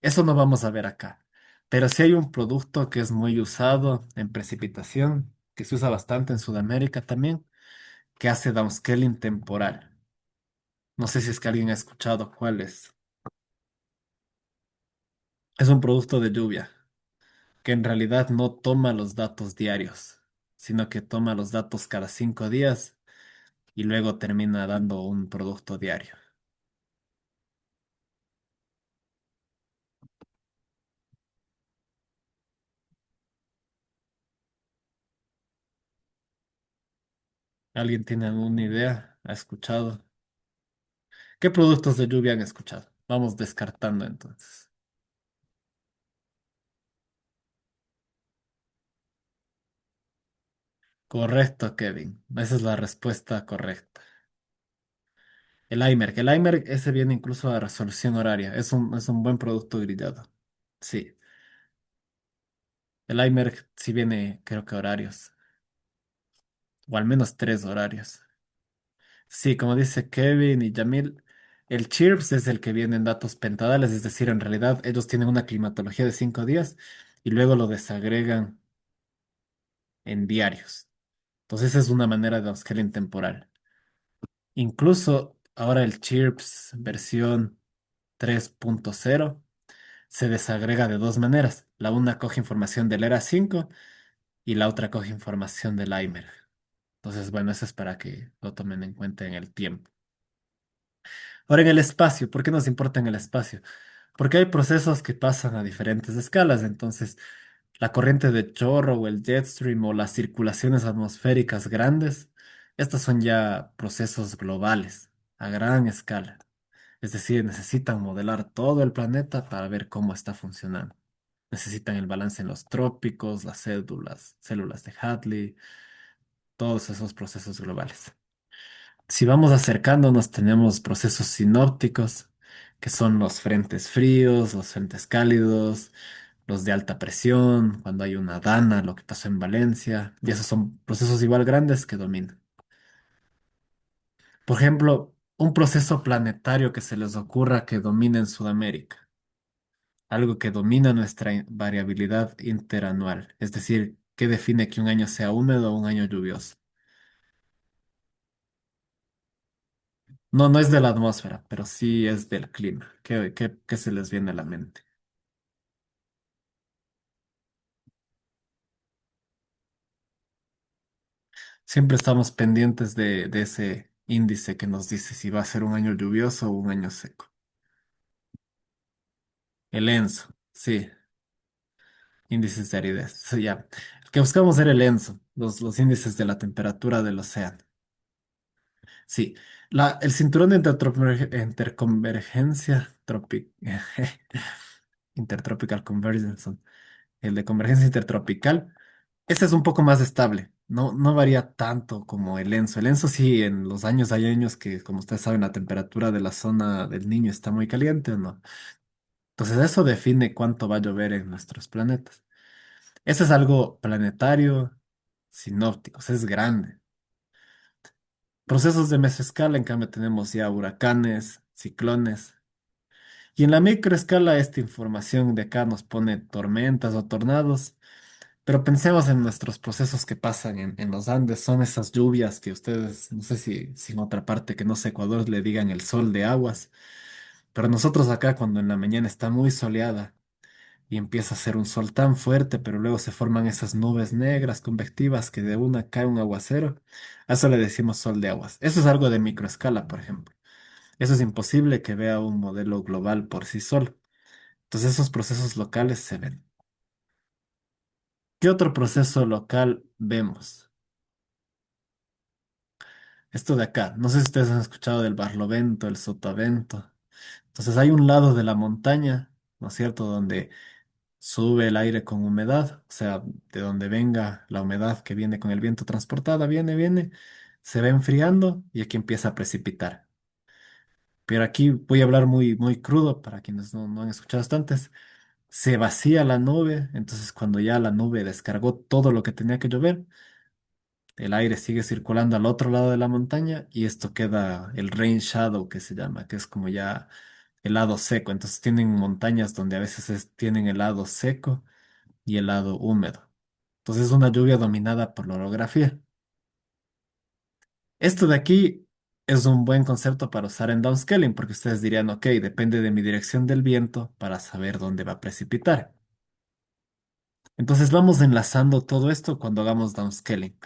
Eso no vamos a ver acá. Pero sí hay un producto que es muy usado en precipitación, que se usa bastante en Sudamérica también, que hace downscaling temporal. No sé si es que alguien ha escuchado cuál es. Es un producto de lluvia, que en realidad no toma los datos diarios, sino que toma los datos cada 5 días y luego termina dando un producto diario. ¿Alguien tiene alguna idea? ¿Ha escuchado? ¿Qué productos de lluvia han escuchado? Vamos descartando entonces. Correcto, Kevin. Esa es la respuesta correcta. El iMerge, ese viene incluso a resolución horaria. Es un buen producto grillado. Sí. El iMerge sí viene, creo que horarios, o al menos 3 horarios. Sí, como dice Kevin y Yamil, el chirps es el que viene en datos pentadales, es decir, en realidad ellos tienen una climatología de 5 días y luego lo desagregan en diarios. Entonces, esa es una manera de upscaling temporal. Incluso ahora el chirps versión 3.0 se desagrega de dos maneras. La una coge información del ERA 5 y la otra coge información del iMerge. Entonces, bueno, eso es para que lo tomen en cuenta en el tiempo. Ahora en el espacio, ¿por qué nos importa en el espacio? Porque hay procesos que pasan a diferentes escalas. Entonces, la corriente de chorro o el jet stream o las circulaciones atmosféricas grandes, estas son ya procesos globales, a gran escala. Es decir, necesitan modelar todo el planeta para ver cómo está funcionando. Necesitan el balance en los trópicos, las células de Hadley, todos esos procesos globales. Si vamos acercándonos, tenemos procesos sinópticos, que son los frentes fríos, los frentes cálidos, los de alta presión, cuando hay una dana, lo que pasó en Valencia, y esos son procesos igual grandes que dominan. Por ejemplo, un proceso planetario que se les ocurra que domine en Sudamérica, algo que domina nuestra variabilidad interanual, es decir, que define que un año sea húmedo o un año lluvioso. No, no es de la atmósfera, pero sí es del clima. ¿Qué se les viene a la mente? Siempre estamos pendientes de ese índice que nos dice si va a ser un año lluvioso o un año seco. El ENSO, sí, índices de aridez. Sí, ya. El que buscamos era el ENSO, los índices de la temperatura del océano. Sí, el cinturón de interconvergencia Intertropical Convergence, el de convergencia intertropical. Ese es un poco más estable, no varía tanto como el ENSO. El ENSO sí, en los años hay años que, como ustedes saben, la temperatura de la zona del Niño está muy caliente o no. Entonces eso define cuánto va a llover en nuestros planetas. Ese es algo planetario, sinóptico, es grande. Procesos de mesoscala, en cambio, tenemos ya huracanes, ciclones. Y en la microescala, esta información de acá nos pone tormentas o tornados. Pero pensemos en nuestros procesos que pasan en los Andes, son esas lluvias que ustedes, no sé si en otra parte que no sé, Ecuador le digan el sol de aguas, pero nosotros acá cuando en la mañana está muy soleada y empieza a hacer un sol tan fuerte, pero luego se forman esas nubes negras convectivas que de una cae un aguacero, a eso le decimos sol de aguas. Eso es algo de microescala, por ejemplo. Eso es imposible que vea un modelo global por sí solo. Entonces esos procesos locales se ven. ¿Qué otro proceso local vemos? Esto de acá, no sé si ustedes han escuchado del Barlovento, el Sotavento. Entonces hay un lado de la montaña, ¿no es cierto?, donde sube el aire con humedad, o sea, de donde venga la humedad que viene con el viento transportada, viene, se va enfriando y aquí empieza a precipitar. Pero aquí voy a hablar muy crudo para quienes no han escuchado esto antes. Se vacía la nube, entonces cuando ya la nube descargó todo lo que tenía que llover, el aire sigue circulando al otro lado de la montaña y esto queda el rain shadow que se llama, que es como ya el lado seco. Entonces tienen montañas donde a veces tienen el lado seco y el lado húmedo. Entonces es una lluvia dominada por la orografía. Esto de aquí es un buen concepto para usar en downscaling porque ustedes dirían, ok, depende de mi dirección del viento para saber dónde va a precipitar. Entonces vamos enlazando todo esto cuando hagamos downscaling.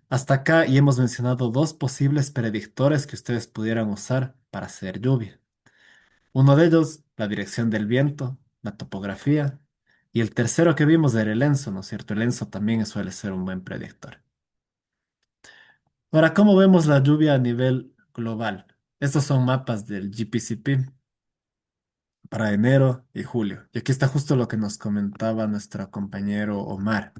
Hasta acá y hemos mencionado dos posibles predictores que ustedes pudieran usar para hacer lluvia. Uno de ellos, la dirección del viento, la topografía, y el tercero que vimos era el ENSO, ¿no es cierto? El ENSO también suele ser un buen predictor. Ahora, ¿cómo vemos la lluvia a nivel global? Estos son mapas del GPCP para enero y julio. Y aquí está justo lo que nos comentaba nuestro compañero Omar.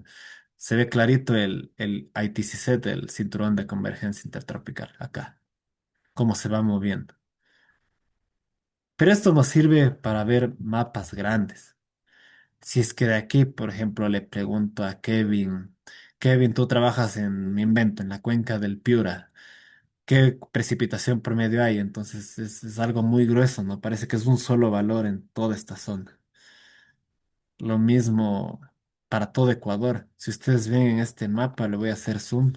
Se ve clarito el ITCZ, el Cinturón de Convergencia Intertropical, acá, cómo se va moviendo. Pero esto nos sirve para ver mapas grandes. Si es que de aquí, por ejemplo, le pregunto a Kevin, Kevin, tú trabajas en, me invento, en la cuenca del Piura. ¿Qué precipitación promedio hay? Entonces es algo muy grueso, ¿no? Parece que es un solo valor en toda esta zona. Lo mismo para todo Ecuador. Si ustedes ven en este mapa, le voy a hacer zoom.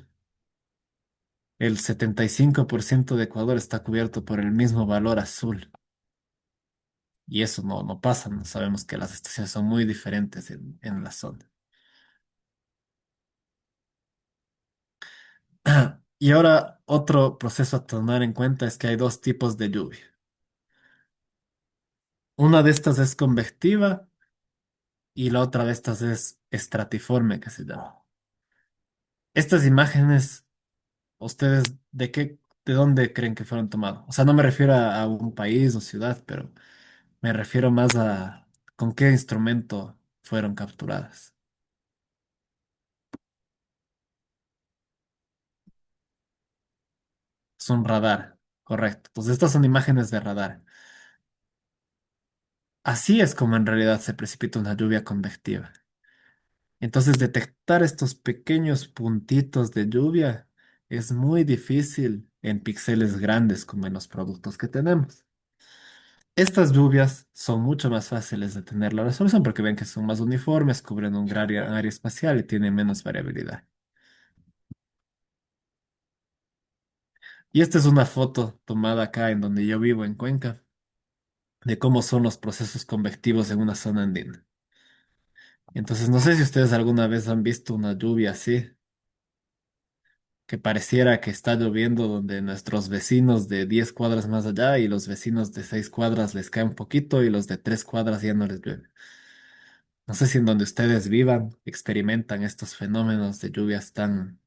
El 75% de Ecuador está cubierto por el mismo valor azul. Y eso no pasa, no sabemos que las estaciones son muy diferentes en la zona. Y ahora otro proceso a tomar en cuenta es que hay dos tipos de lluvia. Una de estas es convectiva y la otra de estas es estratiforme, que se llama. Estas imágenes, ¿ustedes de dónde creen que fueron tomadas? O sea, no me refiero a un país o ciudad, pero me refiero más a con qué instrumento fueron capturadas. Es un radar, correcto. Entonces, estas son imágenes de radar. Así es como en realidad se precipita una lluvia convectiva. Entonces, detectar estos pequeños puntitos de lluvia es muy difícil en píxeles grandes como en los productos que tenemos. Estas lluvias son mucho más fáciles de tener la resolución porque ven que son más uniformes, cubren un gran área espacial y tienen menos variabilidad. Y esta es una foto tomada acá en donde yo vivo en Cuenca, de cómo son los procesos convectivos en una zona andina. Entonces, no sé si ustedes alguna vez han visto una lluvia así, que pareciera que está lloviendo donde nuestros vecinos de 10 cuadras más allá y los vecinos de 6 cuadras les cae un poquito y los de 3 cuadras ya no les llueve. No sé si en donde ustedes vivan experimentan estos fenómenos de lluvias tan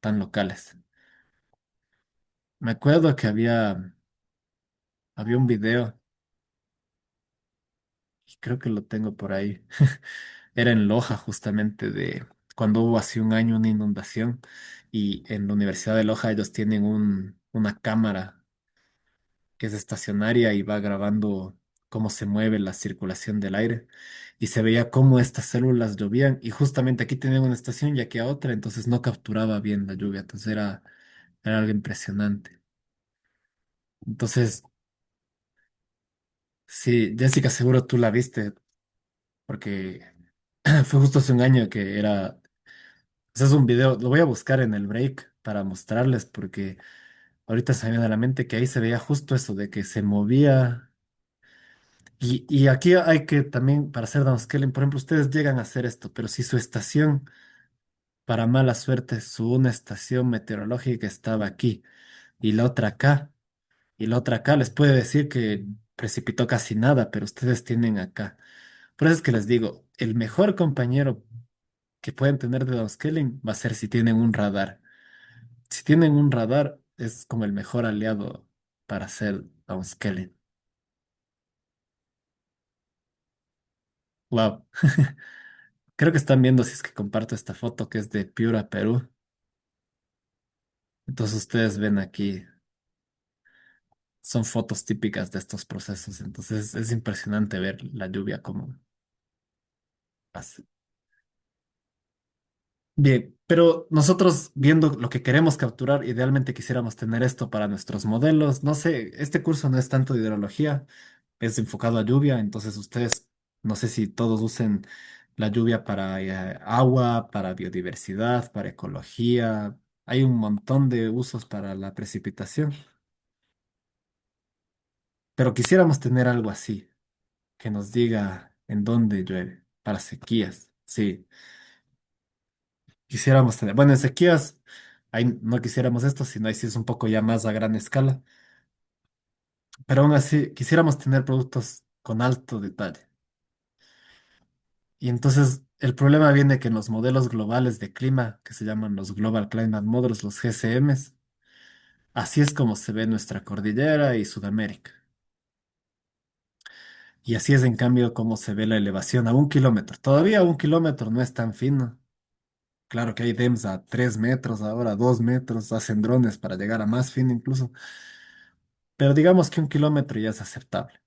locales. Me acuerdo que había un video, y creo que lo tengo por ahí. Era en Loja, justamente, de cuando hubo hace un año una inundación. Y en la Universidad de Loja ellos tienen una cámara que es estacionaria y va grabando cómo se mueve la circulación del aire. Y se veía cómo estas células llovían. Y justamente aquí tenían una estación y aquí a otra, entonces no capturaba bien la lluvia. Entonces era algo impresionante. Entonces, sí, Jessica, seguro tú la viste, porque fue justo hace un año que era. Ese es un video, lo voy a buscar en el break para mostrarles, porque ahorita se me viene a la mente que ahí se veía justo eso, de que se movía. Y aquí hay que también, para hacer downscaling, por ejemplo, ustedes llegan a hacer esto, pero si su estación, para mala suerte, una estación meteorológica estaba aquí y la otra acá, y la otra acá, les puede decir que precipitó casi nada, pero ustedes tienen acá. Por eso es que les digo, el mejor compañero que pueden tener de downscaling va a ser si tienen un radar. Si tienen un radar, es como el mejor aliado para hacer downscaling. Wow. Creo que están viendo si es que comparto esta foto que es de Piura, Perú. Entonces ustedes ven aquí, son fotos típicas de estos procesos. Entonces es impresionante ver la lluvia como pasa. Bien, pero nosotros viendo lo que queremos capturar, idealmente quisiéramos tener esto para nuestros modelos. No sé, este curso no es tanto de hidrología, es enfocado a lluvia, entonces ustedes, no sé si todos usen la lluvia para agua, para biodiversidad, para ecología. Hay un montón de usos para la precipitación, pero quisiéramos tener algo así, que nos diga en dónde llueve, para sequías. Sí, quisiéramos tener, bueno, en sequías, ahí no quisiéramos esto, sino ahí sí es un poco ya más a gran escala, pero aún así quisiéramos tener productos con alto detalle. Y entonces el problema viene que en los modelos globales de clima, que se llaman los Global Climate Models, los GCMs, así es como se ve nuestra cordillera y Sudamérica. Y así es en cambio como se ve la elevación a 1 kilómetro. Todavía 1 kilómetro no es tan fino. Claro que hay DEMS a 3 metros, ahora 2 metros, hacen drones para llegar a más fino incluso. Pero digamos que 1 kilómetro ya es aceptable.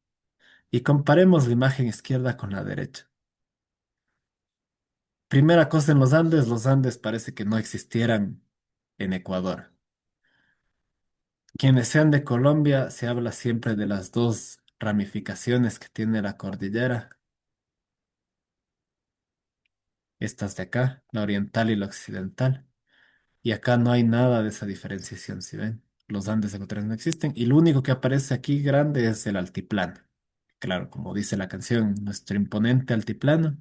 Y comparemos la imagen izquierda con la derecha. Primera cosa en los Andes parece que no existieran en Ecuador. Quienes sean de Colombia, se habla siempre de las dos ramificaciones que tiene la cordillera, estas de acá, la oriental y la occidental. Y acá no hay nada de esa diferenciación, ¿si ven? Los Andes ecuatorianos no existen y lo único que aparece aquí grande es el altiplano. Claro, como dice la canción, nuestro imponente altiplano.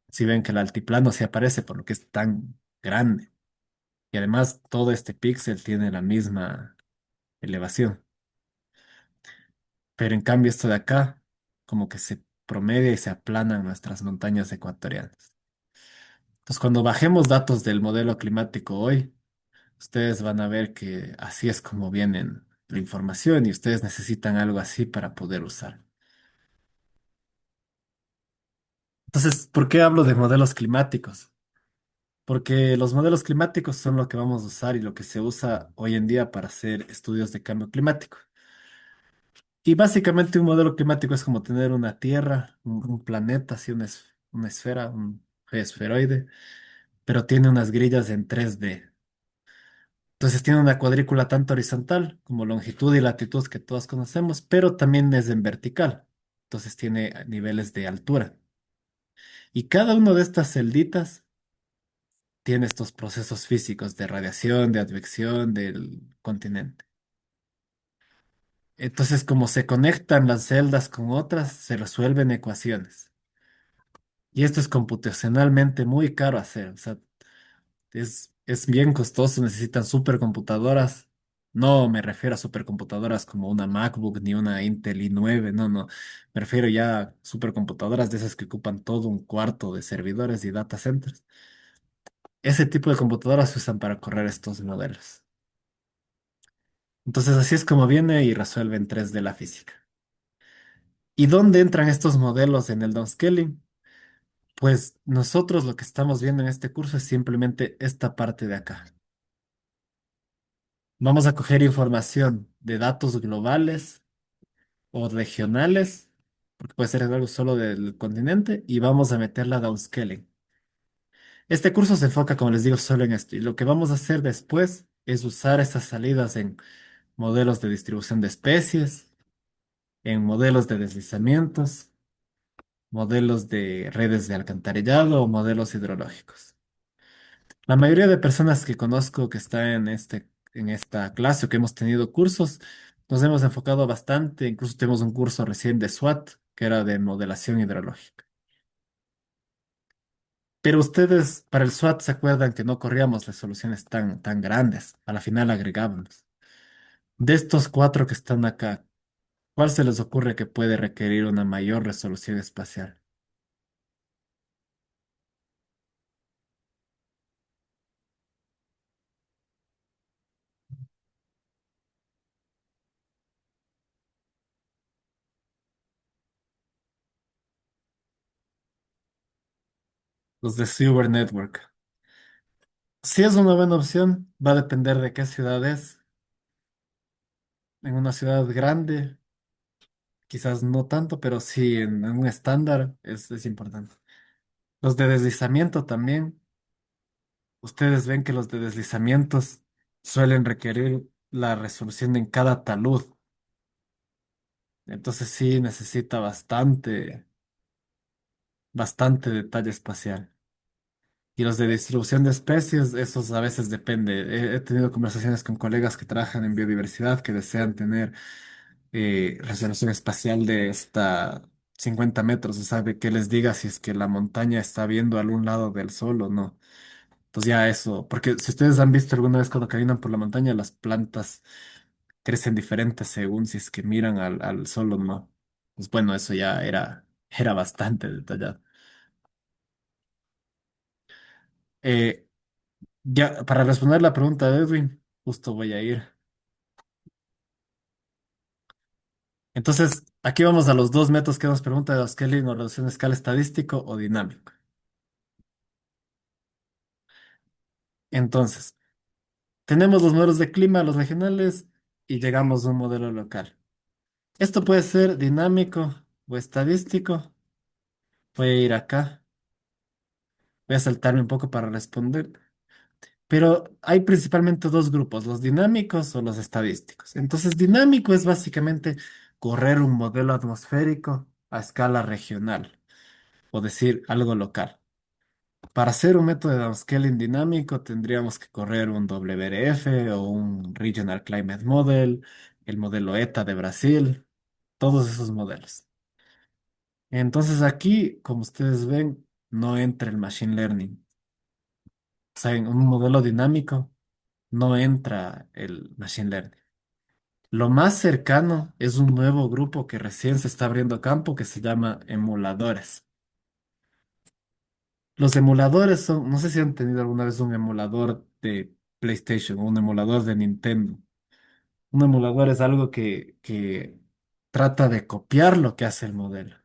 Si ven que el altiplano se aparece por lo que es tan grande. Y además todo este píxel tiene la misma elevación. pero en cambio esto de acá, como que se promedia y se aplanan nuestras montañas ecuatorianas. Entonces, cuando bajemos datos del modelo climático hoy, ustedes van a ver que así es como vienen la información y ustedes necesitan algo así para poder usar. Entonces, ¿por qué hablo de modelos climáticos? Porque los modelos climáticos son lo que vamos a usar y lo que se usa hoy en día para hacer estudios de cambio climático. Y básicamente un modelo climático es como tener una Tierra, un planeta, así una esfera, un esferoide, pero tiene unas grillas en 3D. Entonces tiene una cuadrícula tanto horizontal como longitud y latitud que todos conocemos, pero también es en vertical. Entonces tiene niveles de altura. Y cada una de estas celditas tiene estos procesos físicos de radiación, de advección del continente. Entonces, como se conectan las celdas con otras, se resuelven ecuaciones. Y esto es computacionalmente muy caro hacer. O sea, es bien costoso, necesitan supercomputadoras. No me refiero a supercomputadoras como una MacBook ni una Intel i9, no, no. Me refiero ya a supercomputadoras de esas que ocupan todo un cuarto de servidores y data centers. Ese tipo de computadoras se usan para correr estos modelos. Entonces así es como viene y resuelve en 3D la física. ¿Y dónde entran estos modelos en el downscaling? Pues nosotros lo que estamos viendo en este curso es simplemente esta parte de acá. Vamos a coger información de datos globales o regionales, porque puede ser algo solo del continente, y vamos a meterla a downscaling. Este curso se enfoca, como les digo, solo en esto. Y lo que vamos a hacer después es usar estas salidas en modelos de distribución de especies, en modelos de deslizamientos, modelos de redes de alcantarillado o modelos hidrológicos. La mayoría de personas que conozco que están en esta clase o que hemos tenido cursos, nos hemos enfocado bastante, incluso tenemos un curso recién de SWAT, que era de modelación hidrológica. Pero ustedes, para el SWAT, se acuerdan que no corríamos resoluciones tan grandes, a la final agregábamos. De estos cuatro que están acá, ¿cuál se les ocurre que puede requerir una mayor resolución espacial? Los de Silver Network. Si es una buena opción, va a depender de qué ciudad es. En una ciudad grande, quizás no tanto, pero sí en un estándar es importante. Los de deslizamiento también. Ustedes ven que los de deslizamientos suelen requerir la resolución en cada talud. Entonces sí necesita bastante detalle espacial. Y los de distribución de especies, esos a veces depende. He tenido conversaciones con colegas que trabajan en biodiversidad que desean tener resolución espacial de hasta 50 metros, o sea, de que les diga si es que la montaña está viendo algún lado del sol o no. Entonces ya eso, porque si ustedes han visto alguna vez cuando caminan por la montaña, las plantas crecen diferentes según si es que miran al sol o no. Pues bueno, eso ya era bastante detallado. Eh, ya, para responder la pregunta de Edwin, justo voy a ir. Entonces, aquí vamos a los dos métodos que nos pregunta de scaling o reducción de escala estadístico o dinámico. Entonces, tenemos los modelos de clima, los regionales, y llegamos a un modelo local. Esto puede ser dinámico o estadístico. Voy a ir acá, voy a saltarme un poco para responder. Pero hay principalmente dos grupos, los dinámicos o los estadísticos. Entonces, dinámico es básicamente correr un modelo atmosférico a escala regional, o decir algo local. Para hacer un método de downscaling dinámico tendríamos que correr un WRF o un Regional Climate Model, el modelo ETA de Brasil, todos esos modelos. Entonces aquí, como ustedes ven, no entra el Machine Learning. O sea, en un modelo dinámico no entra el Machine Learning. Lo más cercano es un nuevo grupo que recién se está abriendo campo que se llama emuladores. Los emuladores son, no sé si han tenido alguna vez un emulador de PlayStation o un emulador de Nintendo. Un emulador es algo que trata de copiar lo que hace el modelo.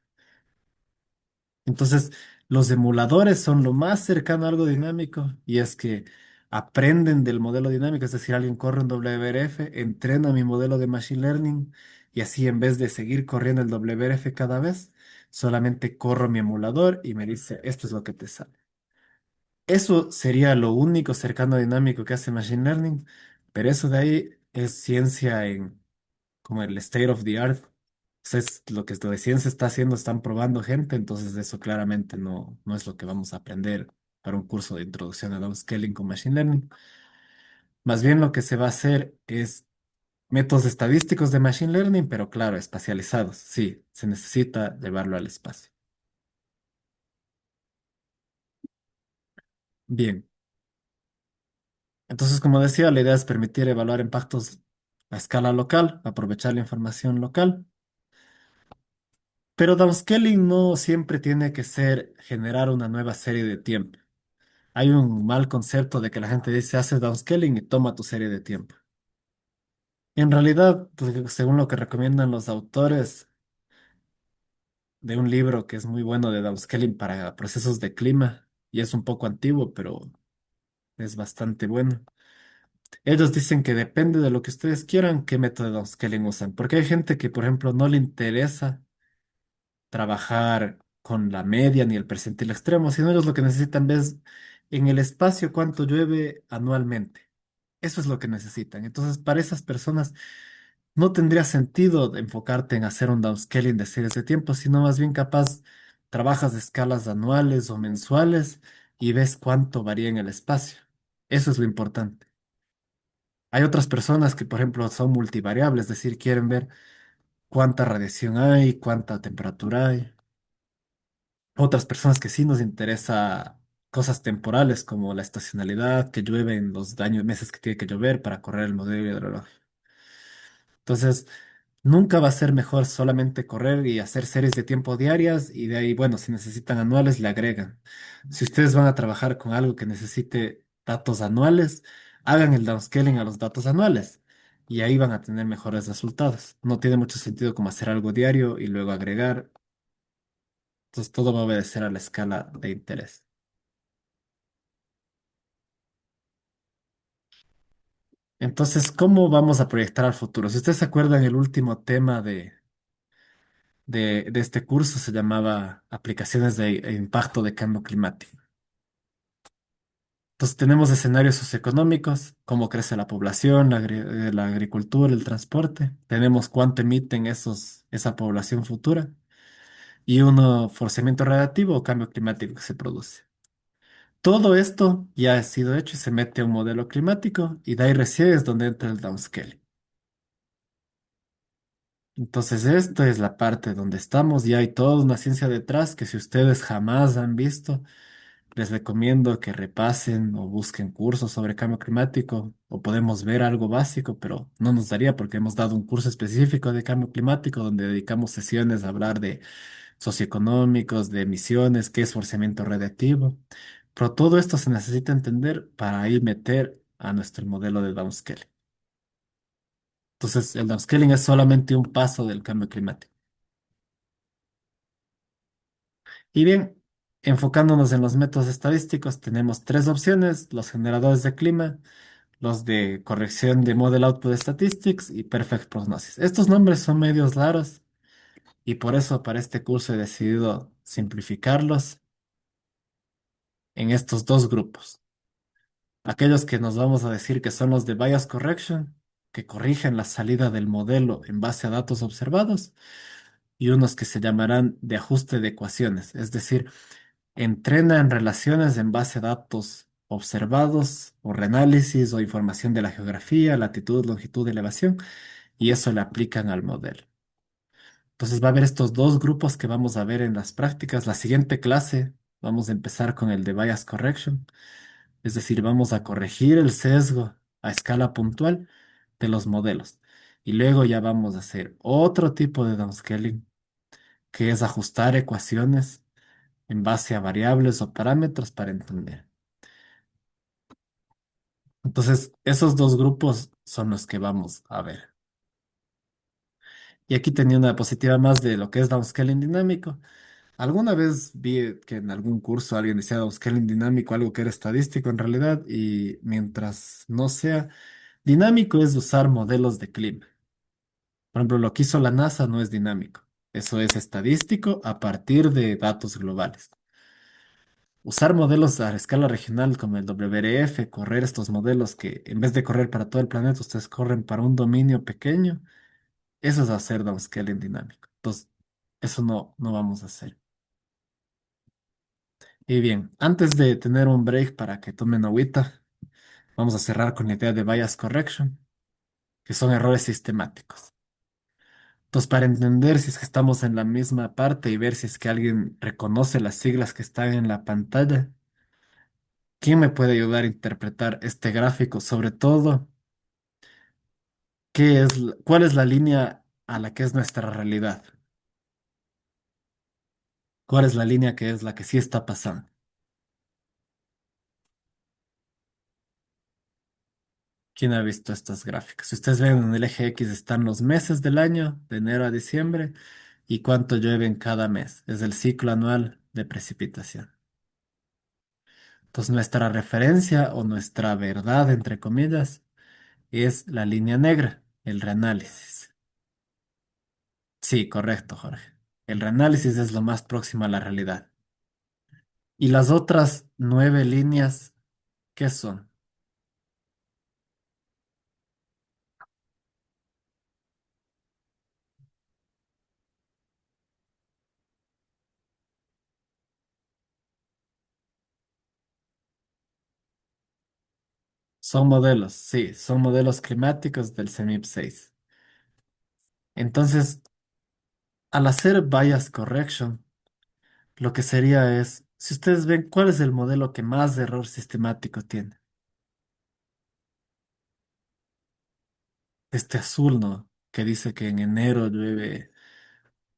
Entonces, los emuladores son lo más cercano a algo dinámico y es que aprenden del modelo dinámico, es decir, alguien corre un WRF, entrena mi modelo de Machine Learning y así en vez de seguir corriendo el WRF cada vez, solamente corro mi emulador y me dice, esto es lo que te sale. Eso sería lo único cercano a dinámico que hace Machine Learning, pero eso de ahí es ciencia en como el state of the art. O sea, es lo que lo de ciencia está haciendo, están probando gente, entonces eso claramente no es lo que vamos a aprender para un curso de introducción a downscaling con Machine Learning. Más bien lo que se va a hacer es métodos estadísticos de Machine Learning, pero claro, espacializados. Sí, se necesita llevarlo al espacio. Bien, entonces como decía, la idea es permitir evaluar impactos a escala local, aprovechar la información local. Pero downscaling no siempre tiene que ser generar una nueva serie de tiempo. Hay un mal concepto de que la gente dice hace downscaling y toma tu serie de tiempo. En realidad, pues, según lo que recomiendan los autores de un libro que es muy bueno de downscaling para procesos de clima, y es un poco antiguo, pero es bastante bueno. Ellos dicen que depende de lo que ustedes quieran, qué método de downscaling usan, porque hay gente que, por ejemplo, no le interesa trabajar con la media ni el percentil extremo, sino ellos lo que necesitan es en el espacio cuánto llueve anualmente. Eso es lo que necesitan. Entonces, para esas personas no tendría sentido enfocarte en hacer un downscaling de series de tiempo, sino más bien capaz trabajas de escalas anuales o mensuales y ves cuánto varía en el espacio. Eso es lo importante. Hay otras personas que, por ejemplo, son multivariables, es decir, quieren ver cuánta radiación hay, cuánta temperatura hay. Otras personas que sí nos interesa cosas temporales como la estacionalidad, que llueve en los años, meses que tiene que llover para correr el modelo hidrológico. Entonces, nunca va a ser mejor solamente correr y hacer series de tiempo diarias y de ahí, bueno, si necesitan anuales, le agregan. Si ustedes van a trabajar con algo que necesite datos anuales, hagan el downscaling a los datos anuales y ahí van a tener mejores resultados. No tiene mucho sentido como hacer algo diario y luego agregar. Entonces, todo va a obedecer a la escala de interés. Entonces, ¿cómo vamos a proyectar al futuro? Si ustedes se acuerdan, el último tema de este curso se llamaba Aplicaciones de Impacto de Cambio Climático. Entonces, tenemos escenarios socioeconómicos, cómo crece la población, la agricultura, el transporte. Tenemos cuánto emiten esa población futura y uno, forzamiento radiativo o cambio climático que se produce. Todo esto ya ha sido hecho y se mete a un modelo climático y de ahí recién es donde entra el downscaling. Entonces, esto es la parte donde estamos y hay toda una ciencia detrás que si ustedes jamás han visto, les recomiendo que repasen o busquen cursos sobre cambio climático o podemos ver algo básico, pero no nos daría porque hemos dado un curso específico de cambio climático donde dedicamos sesiones a hablar de socioeconómicos, de emisiones, qué es forzamiento radiactivo. Pero todo esto se necesita entender para ahí meter a nuestro modelo de downscaling. Entonces, el downscaling es solamente un paso del cambio climático. Y bien, enfocándonos en los métodos estadísticos, tenemos tres opciones: los generadores de clima, los de corrección de Model Output Statistics y Perfect Prognosis. Estos nombres son medios raros y por eso para este curso he decidido simplificarlos en estos dos grupos. Aquellos que nos vamos a decir que son los de Bias Correction, que corrigen la salida del modelo en base a datos observados, y unos que se llamarán de ajuste de ecuaciones, es decir, entrena en relaciones en base a datos observados o reanálisis o información de la geografía, latitud, longitud, elevación, y eso le aplican al modelo. Entonces va a haber estos dos grupos que vamos a ver en las prácticas. La siguiente clase vamos a empezar con el de Bias Correction, es decir, vamos a corregir el sesgo a escala puntual de los modelos. Y luego ya vamos a hacer otro tipo de downscaling, que es ajustar ecuaciones en base a variables o parámetros para entender. Entonces, esos dos grupos son los que vamos a ver. Y aquí tenía una diapositiva más de lo que es downscaling dinámico. Alguna vez vi que en algún curso alguien decía downscaling dinámico, algo que era estadístico en realidad, y mientras no sea dinámico es usar modelos de clima. Por ejemplo, lo que hizo la NASA no es dinámico. Eso es estadístico a partir de datos globales. Usar modelos a escala regional como el WRF, correr estos modelos que en vez de correr para todo el planeta, ustedes corren para un dominio pequeño, eso es hacer downscaling dinámico. Entonces, eso no vamos a hacer. Y bien, antes de tener un break para que tomen agüita, vamos a cerrar con la idea de bias correction, que son errores sistemáticos. Entonces, para entender si es que estamos en la misma parte y ver si es que alguien reconoce las siglas que están en la pantalla, ¿quién me puede ayudar a interpretar este gráfico? Sobre todo, ¿cuál es la línea a la que es nuestra realidad? ¿Cuál es la línea que es la que sí está pasando? ¿Quién ha visto estas gráficas? Si ustedes ven en el eje X están los meses del año, de enero a diciembre, y cuánto llueve en cada mes. Es el ciclo anual de precipitación. Entonces, nuestra referencia o nuestra verdad, entre comillas, es la línea negra, el reanálisis. Sí, correcto, Jorge. El reanálisis es lo más próximo a la realidad. ¿Y las otras 9 líneas, qué son? Son modelos, sí, son modelos climáticos del CEMIP 6. Entonces, al hacer bias correction, lo que sería es, si ustedes ven, ¿cuál es el modelo que más error sistemático tiene? Este azul, ¿no? Que dice que en enero llueve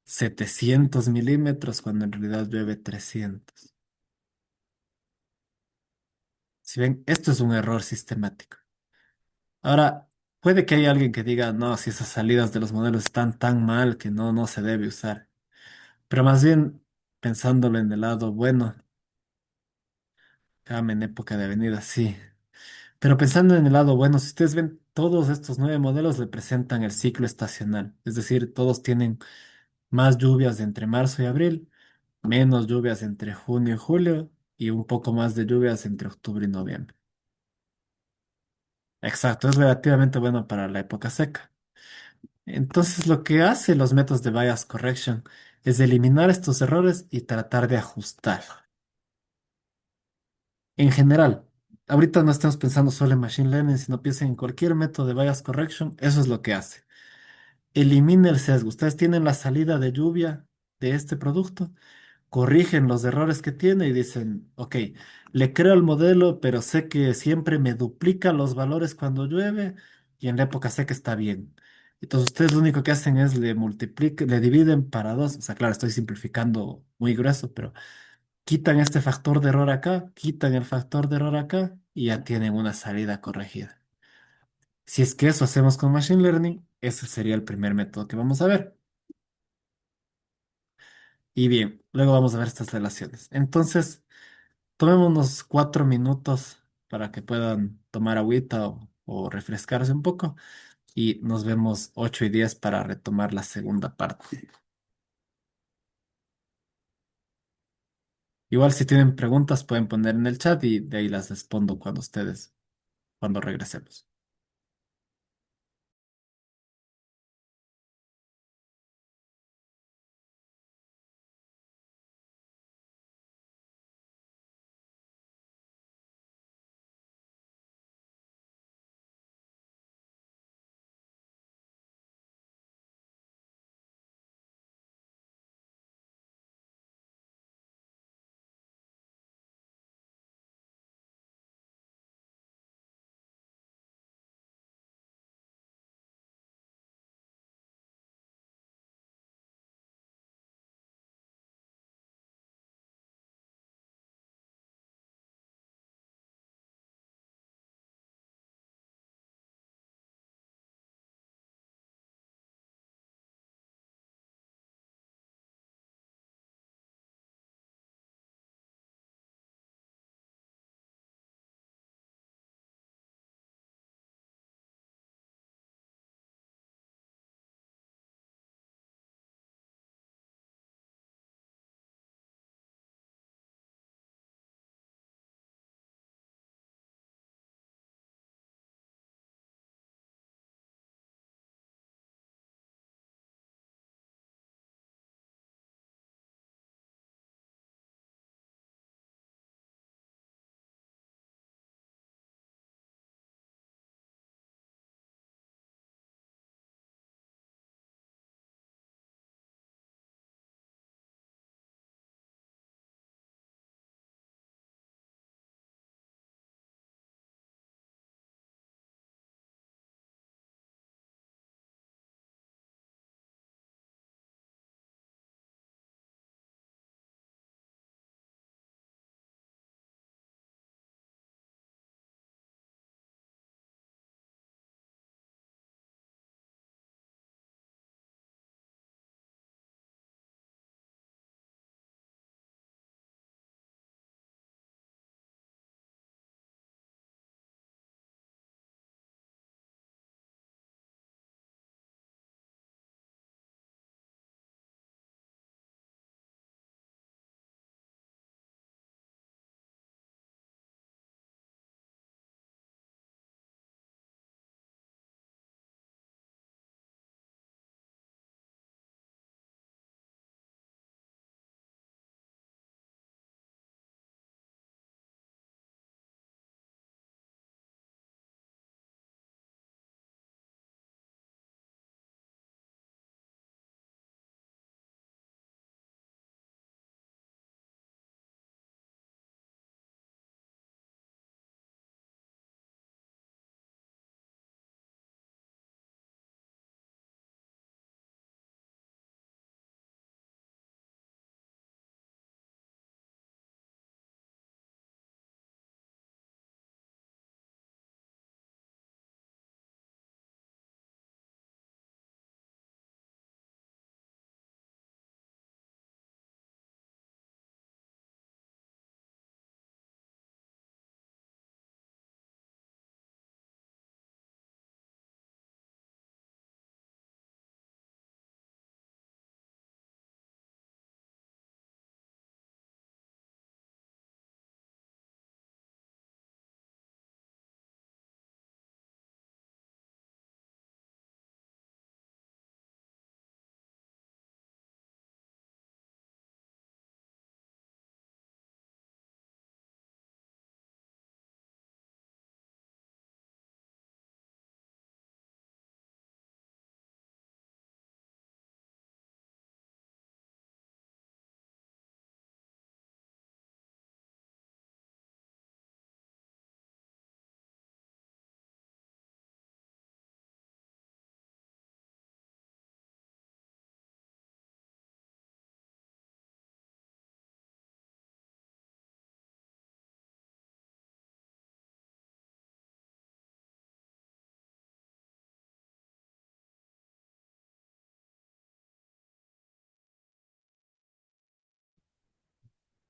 700 milímetros cuando en realidad llueve 300. Si ven, esto es un error sistemático. Ahora, puede que haya alguien que diga, no, si esas salidas de los modelos están tan mal que no se debe usar. Pero más bien, pensándolo en el lado bueno, en época de avenida, sí. Pero pensando en el lado bueno, si ustedes ven, todos estos 9 modelos representan el ciclo estacional. Es decir, todos tienen más lluvias entre marzo y abril, menos lluvias entre junio y julio y un poco más de lluvias entre octubre y noviembre. Exacto, es relativamente bueno para la época seca. Entonces, lo que hace los métodos de bias correction es eliminar estos errores y tratar de ajustar. En general, ahorita no estamos pensando solo en machine learning, sino piensen en cualquier método de bias correction, eso es lo que hace. Elimina el sesgo. Ustedes tienen la salida de lluvia de este producto, corrigen los errores que tiene y dicen, ok, le creo el modelo, pero sé que siempre me duplica los valores cuando llueve y en la época sé que está bien. Entonces ustedes lo único que hacen es le multiplican, le dividen para dos. O sea, claro, estoy simplificando muy grueso, pero quitan este factor de error acá, quitan el factor de error acá y ya tienen una salida corregida. Si es que eso hacemos con Machine Learning, ese sería el primer método que vamos a ver. Y bien, luego vamos a ver estas relaciones. Entonces, tomemos unos 4 minutos para que puedan tomar agüita o refrescarse un poco y nos vemos 8:10 para retomar la segunda parte. Igual si tienen preguntas pueden poner en el chat y de ahí las respondo cuando regresemos.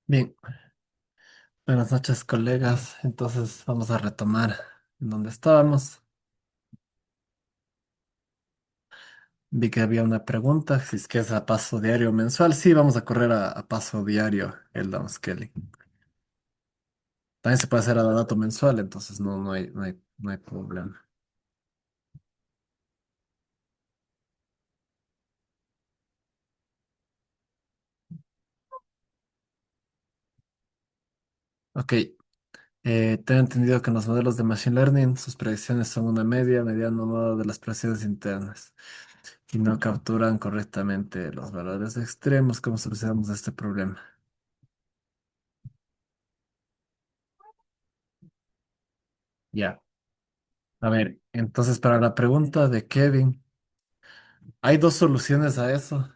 Bien, buenas noches, colegas. Entonces vamos a retomar en donde estábamos. Vi que había una pregunta, si es que es a paso diario o mensual. Sí, vamos a correr a paso diario el downscaling. También se puede hacer a dato mensual, entonces no hay problema. Ok, tengo entendido que en los modelos de Machine Learning sus predicciones son una media, mediano modo de las presiones internas y no capturan correctamente los valores extremos. ¿Cómo solucionamos este problema? Ya. A ver, entonces para la pregunta de Kevin, hay dos soluciones a eso.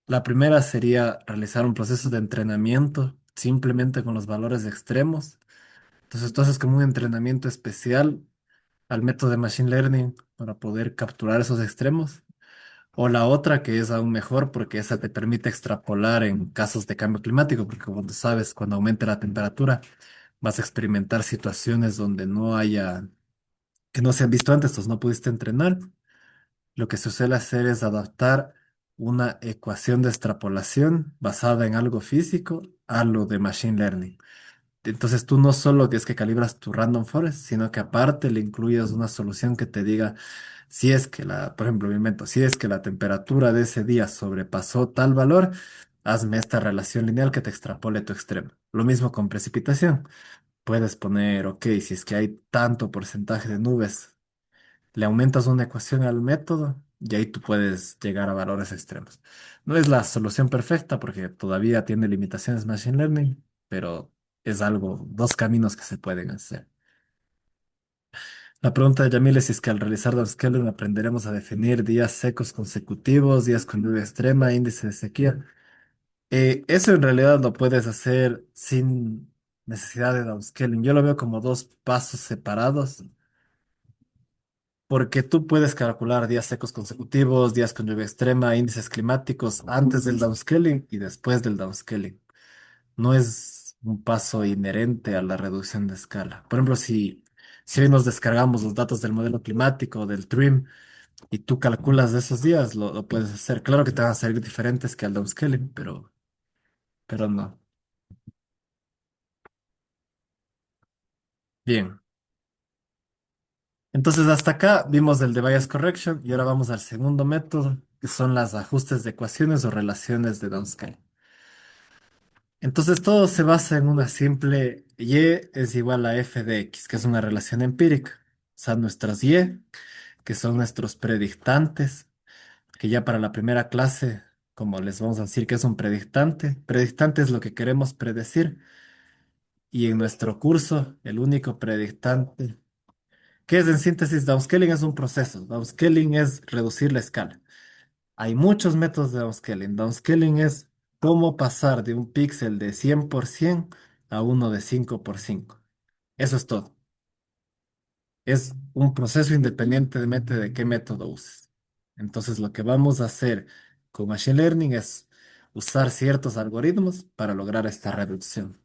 La primera sería realizar un proceso de entrenamiento simplemente con los valores extremos. Entonces tú haces como un entrenamiento especial al método de Machine Learning para poder capturar esos extremos. O la otra que es aún mejor porque esa te permite extrapolar en casos de cambio climático, porque como tú sabes, cuando aumente la temperatura vas a experimentar situaciones donde no haya, que no se han visto antes, entonces no pudiste entrenar. Lo que se suele hacer es adaptar una ecuación de extrapolación basada en algo físico a lo de Machine Learning. Entonces tú no solo que es que calibras tu random forest, sino que aparte le incluyes una solución que te diga si es que por ejemplo, me invento, si es que la temperatura de ese día sobrepasó tal valor, hazme esta relación lineal que te extrapole tu extremo. Lo mismo con precipitación. Puedes poner, ok, si es que hay tanto porcentaje de nubes, le aumentas una ecuación al método y ahí tú puedes llegar a valores extremos. No es la solución perfecta porque todavía tiene limitaciones Machine Learning, pero es algo, dos caminos que se pueden hacer. La pregunta de Yamil es si es que al realizar downscaling aprenderemos a definir días secos consecutivos, días con lluvia extrema, índice de sequía. Eso en realidad lo puedes hacer sin necesidad de downscaling. Yo lo veo como dos pasos separados. Porque tú puedes calcular días secos consecutivos, días con lluvia extrema, índices climáticos antes del downscaling y después del downscaling. No es un paso inherente a la reducción de escala. Por ejemplo, si hoy nos descargamos los datos del modelo climático, del TRIM, y tú calculas de esos días, lo puedes hacer. Claro que te van a salir diferentes que al downscaling, pero no. Bien. Entonces, hasta acá vimos el de bias correction y ahora vamos al segundo método, que son las ajustes de ecuaciones o relaciones de downscaling. Entonces todo se basa en una simple y es igual a f de x, que es una relación empírica. O sea, nuestras y, que son nuestros predictantes, que ya para la primera clase, como les vamos a decir que es un predictante, predictante es lo que queremos predecir, y en nuestro curso, el único predictante, que es en síntesis, downscaling es un proceso, downscaling es reducir la escala. Hay muchos métodos de downscaling. Downscaling es cómo pasar de un píxel de 100% a uno de 5 por 5. Eso es todo. Es un proceso independientemente de qué método uses. Entonces, lo que vamos a hacer con Machine Learning es usar ciertos algoritmos para lograr esta reducción.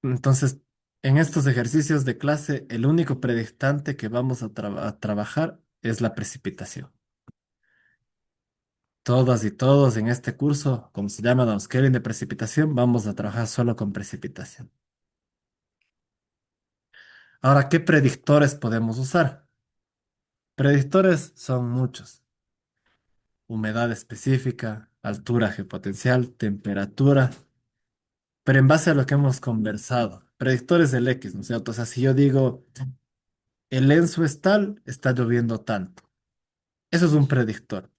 Entonces, en estos ejercicios de clase, el único predictante que vamos a trabajar es la precipitación. Todas y todos en este curso, como se llama downscaling de precipitación, vamos a trabajar solo con precipitación. Ahora, ¿qué predictores podemos usar? Predictores son muchos. Humedad específica, altura geopotencial, temperatura, pero en base a lo que hemos conversado, predictores del X, ¿no es cierto? O sea, si yo digo, el enso es tal, está lloviendo tanto. Eso es un predictor.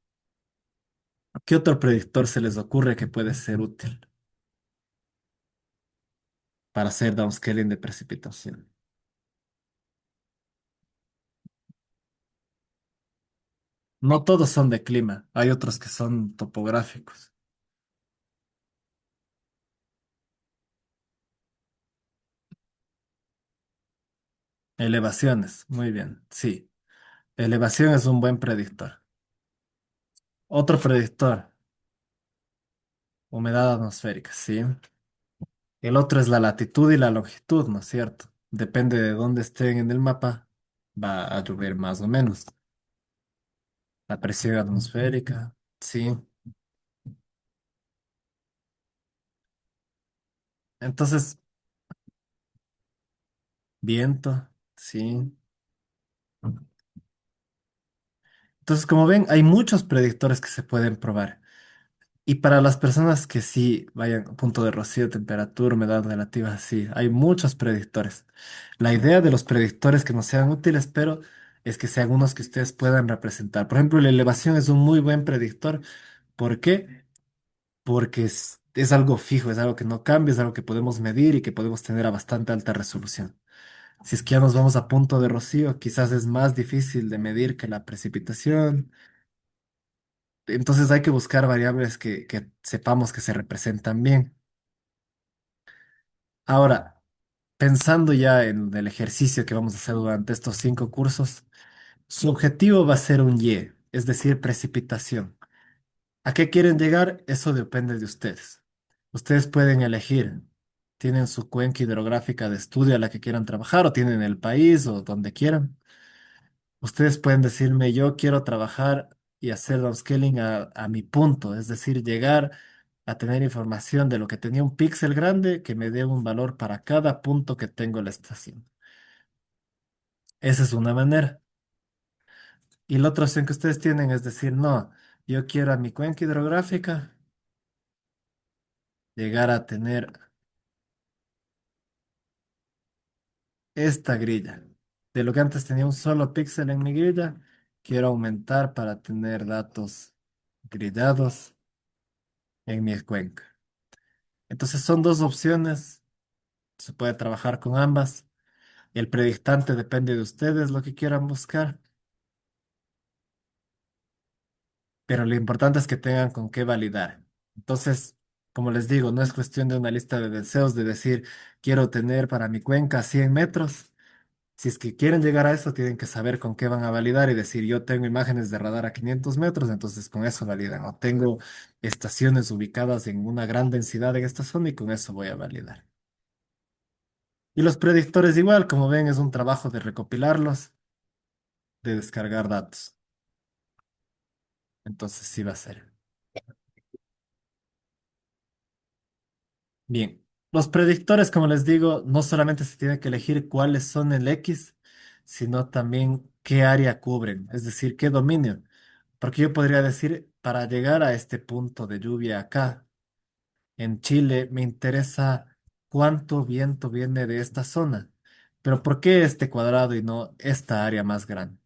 ¿Qué otro predictor se les ocurre que puede ser útil para hacer downscaling de precipitación? No todos son de clima, hay otros que son topográficos. Elevaciones, muy bien, sí. Elevación es un buen predictor. Otro predictor, humedad atmosférica, ¿sí? El otro es la latitud y la longitud, ¿no es cierto? Depende de dónde estén en el mapa, va a llover más o menos. La presión atmosférica, ¿sí? Entonces, viento, ¿sí? Entonces, como ven, hay muchos predictores que se pueden probar. Y para las personas que sí vayan a punto de rocío, temperatura, humedad relativa, sí, hay muchos predictores. La idea de los predictores que nos sean útiles, pero es que sean unos que ustedes puedan representar. Por ejemplo, la elevación es un muy buen predictor. ¿Por qué? Porque es algo fijo, es algo que no cambia, es algo que podemos medir y que podemos tener a bastante alta resolución. Si es que ya nos vamos a punto de rocío, quizás es más difícil de medir que la precipitación. Entonces hay que buscar variables que sepamos que se representan bien. Ahora, pensando ya en el ejercicio que vamos a hacer durante estos 5 cursos, su objetivo va a ser un Y, es decir, precipitación. ¿A qué quieren llegar? Eso depende de ustedes. Ustedes pueden elegir. Tienen su cuenca hidrográfica de estudio a la que quieran trabajar o tienen el país o donde quieran. Ustedes pueden decirme, yo quiero trabajar y hacer downscaling a mi punto, es decir, llegar a tener información de lo que tenía un píxel grande que me dé un valor para cada punto que tengo en la estación. Esa es una manera. Y la otra opción que ustedes tienen es decir, no, yo quiero a mi cuenca hidrográfica llegar a tener esta grilla. De lo que antes tenía un solo píxel en mi grilla, quiero aumentar para tener datos grillados en mi cuenca. Entonces son dos opciones, se puede trabajar con ambas. El predictante depende de ustedes lo que quieran buscar, pero lo importante es que tengan con qué validar. Entonces, como les digo, no es cuestión de una lista de deseos de decir, quiero tener para mi cuenca 100 metros. Si es que quieren llegar a eso, tienen que saber con qué van a validar y decir, yo tengo imágenes de radar a 500 metros, entonces con eso validan. O tengo estaciones ubicadas en una gran densidad en esta zona y con eso voy a validar. Y los predictores igual, como ven, es un trabajo de recopilarlos, de descargar datos. Entonces sí va a ser. Bien, los predictores, como les digo, no solamente se tiene que elegir cuáles son el X, sino también qué área cubren, es decir, qué dominio. Porque yo podría decir, para llegar a este punto de lluvia acá, en Chile, me interesa cuánto viento viene de esta zona. Pero ¿por qué este cuadrado y no esta área más grande?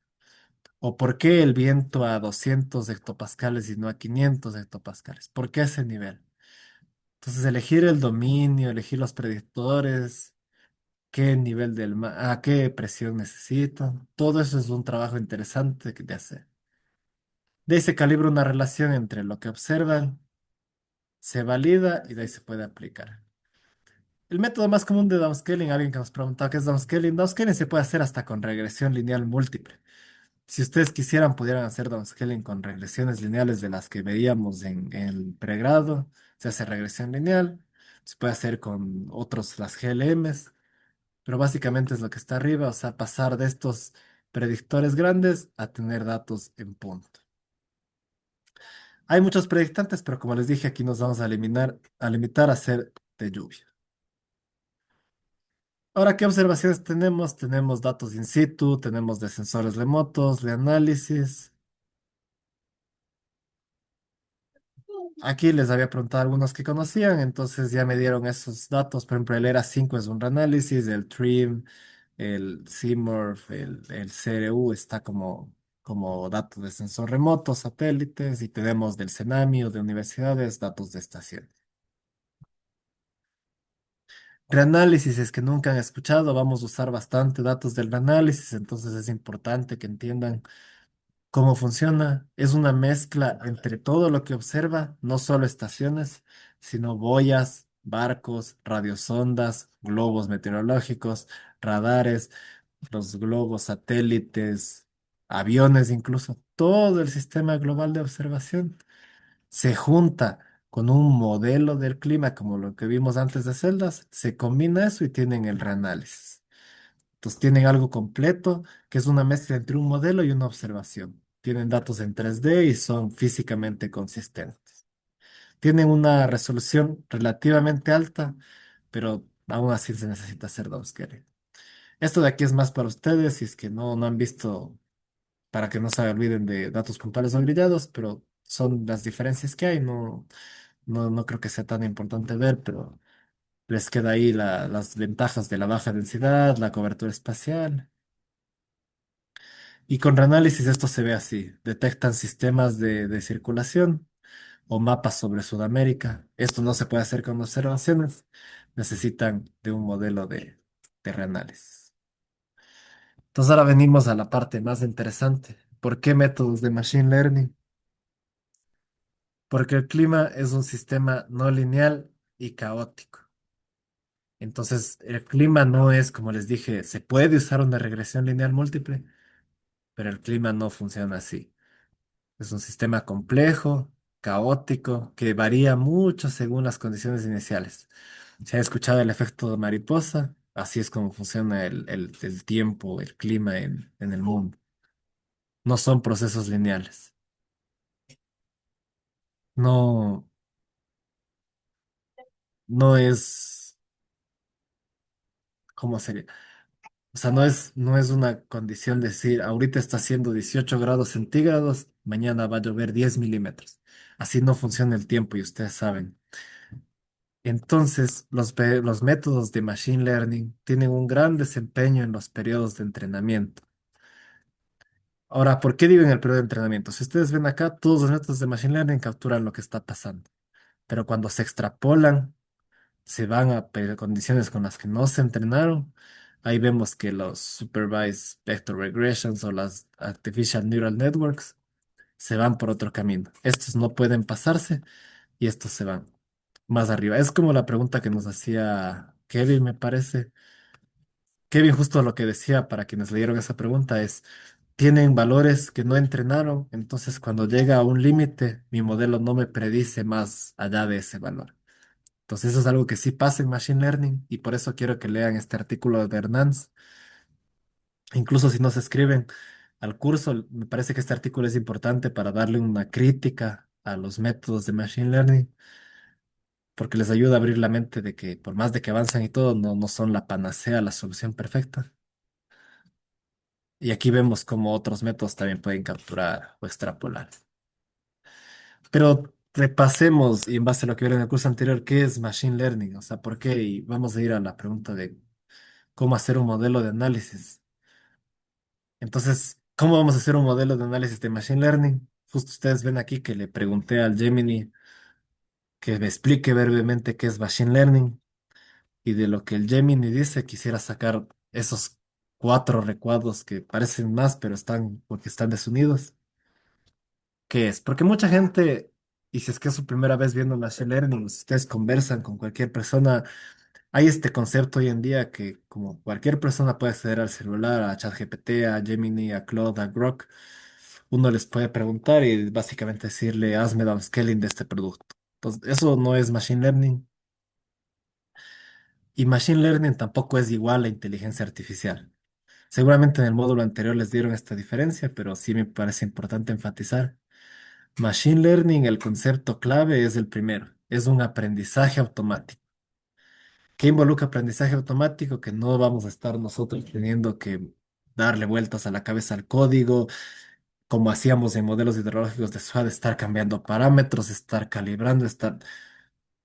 ¿O por qué el viento a 200 hectopascales y no a 500 hectopascales? ¿Por qué ese nivel? Entonces, elegir el dominio, elegir los predictores, qué nivel del mar, a qué presión necesito, todo eso es un trabajo interesante de hacer. De ahí se calibra una relación entre lo que observan, se valida y de ahí se puede aplicar. El método más común de downscaling, alguien que nos preguntaba qué es downscaling, downscaling se puede hacer hasta con regresión lineal múltiple. Si ustedes quisieran, pudieran hacer downscaling con regresiones lineales de las que veíamos en el pregrado. Se hace regresión lineal. Se puede hacer con otros, las GLMs, pero básicamente es lo que está arriba, o sea, pasar de estos predictores grandes a tener datos en punto. Hay muchos predictantes, pero como les dije, aquí nos vamos a limitar a hacer de lluvia. Ahora, ¿qué observaciones tenemos? Tenemos datos in situ, tenemos de sensores remotos, de análisis. Aquí les había preguntado a algunos que conocían, entonces ya me dieron esos datos. Por ejemplo, el ERA 5 es un reanálisis, el TRIM, el CMORPH, el CRU está como datos de sensor remoto, satélites, y tenemos del CENAMI o de universidades, datos de estación. Reanálisis es que nunca han escuchado, vamos a usar bastante datos del reanálisis, entonces es importante que entiendan cómo funciona. Es una mezcla entre todo lo que observa, no solo estaciones, sino boyas, barcos, radiosondas, globos meteorológicos, radares, los globos satélites, aviones incluso, todo el sistema global de observación se junta con un modelo del clima como lo que vimos antes de celdas, se combina eso y tienen el reanálisis. Entonces tienen algo completo que es una mezcla entre un modelo y una observación. Tienen datos en 3D y son físicamente consistentes. Tienen una resolución relativamente alta, pero aún así se necesita hacer downscaling. Esto de aquí es más para ustedes, si es que no han visto, para que no se olviden de datos puntuales o grillados, pero son las diferencias que hay. No creo que sea tan importante ver, pero les queda ahí las ventajas de la baja densidad, la cobertura espacial. Y con reanálisis esto se ve así. Detectan sistemas de circulación o mapas sobre Sudamérica. Esto no se puede hacer con observaciones. Necesitan de un modelo de reanálisis. Entonces ahora venimos a la parte más interesante. ¿Por qué métodos de Machine Learning? Porque el clima es un sistema no lineal y caótico. Entonces, el clima no es, como les dije, se puede usar una regresión lineal múltiple, pero el clima no funciona así. Es un sistema complejo, caótico, que varía mucho según las condiciones iniciales. ¿Se ha escuchado el efecto de mariposa? Así es como funciona el tiempo, el clima en el mundo. No son procesos lineales. No, no es, ¿cómo sería? O sea, no es una condición decir, ahorita está haciendo 18 grados centígrados, mañana va a llover 10 milímetros. Así no funciona el tiempo y ustedes saben. Entonces, los métodos de Machine Learning tienen un gran desempeño en los periodos de entrenamiento. Ahora, ¿por qué digo en el periodo de entrenamiento? Si ustedes ven acá, todos los métodos de Machine Learning capturan lo que está pasando. Pero cuando se extrapolan, se van a condiciones con las que no se entrenaron. Ahí vemos que los Supervised Vector Regressions o las Artificial Neural Networks se van por otro camino. Estos no pueden pasarse y estos se van más arriba. Es como la pregunta que nos hacía Kevin, me parece. Kevin, justo lo que decía para quienes leyeron esa pregunta es, tienen valores que no entrenaron, entonces cuando llega a un límite, mi modelo no me predice más allá de ese valor. Entonces eso es algo que sí pasa en Machine Learning y por eso quiero que lean este artículo de Hernández. Incluso si no se escriben al curso, me parece que este artículo es importante para darle una crítica a los métodos de Machine Learning, porque les ayuda a abrir la mente de que por más de que avanzan y todo, no son la panacea, la solución perfecta. Y aquí vemos cómo otros métodos también pueden capturar o extrapolar. Pero repasemos, y en base a lo que vieron en el curso anterior, ¿qué es Machine Learning? O sea, ¿por qué? Y vamos a ir a la pregunta de cómo hacer un modelo de análisis. Entonces, ¿cómo vamos a hacer un modelo de análisis de Machine Learning? Justo ustedes ven aquí que le pregunté al Gemini que me explique brevemente qué es Machine Learning y de lo que el Gemini dice quisiera sacar esos cuatro recuadros que parecen más, pero están porque están desunidos. ¿Qué es? Porque mucha gente, y si es que es su primera vez viendo Machine Learning, si ustedes conversan con cualquier persona, hay este concepto hoy en día que como cualquier persona puede acceder al celular, a ChatGPT, a Gemini, a Claude, a Grok, uno les puede preguntar y básicamente decirle, hazme downscaling de este producto. Entonces, eso no es Machine Learning. Y Machine Learning tampoco es igual a inteligencia artificial. Seguramente en el módulo anterior les dieron esta diferencia, pero sí me parece importante enfatizar. Machine Learning, el concepto clave es el primero, es un aprendizaje automático. ¿Qué involucra aprendizaje automático? Que no vamos a estar nosotros teniendo que darle vueltas a la cabeza al código, como hacíamos en modelos hidrológicos de SWAT, estar cambiando parámetros, estar calibrando, estar...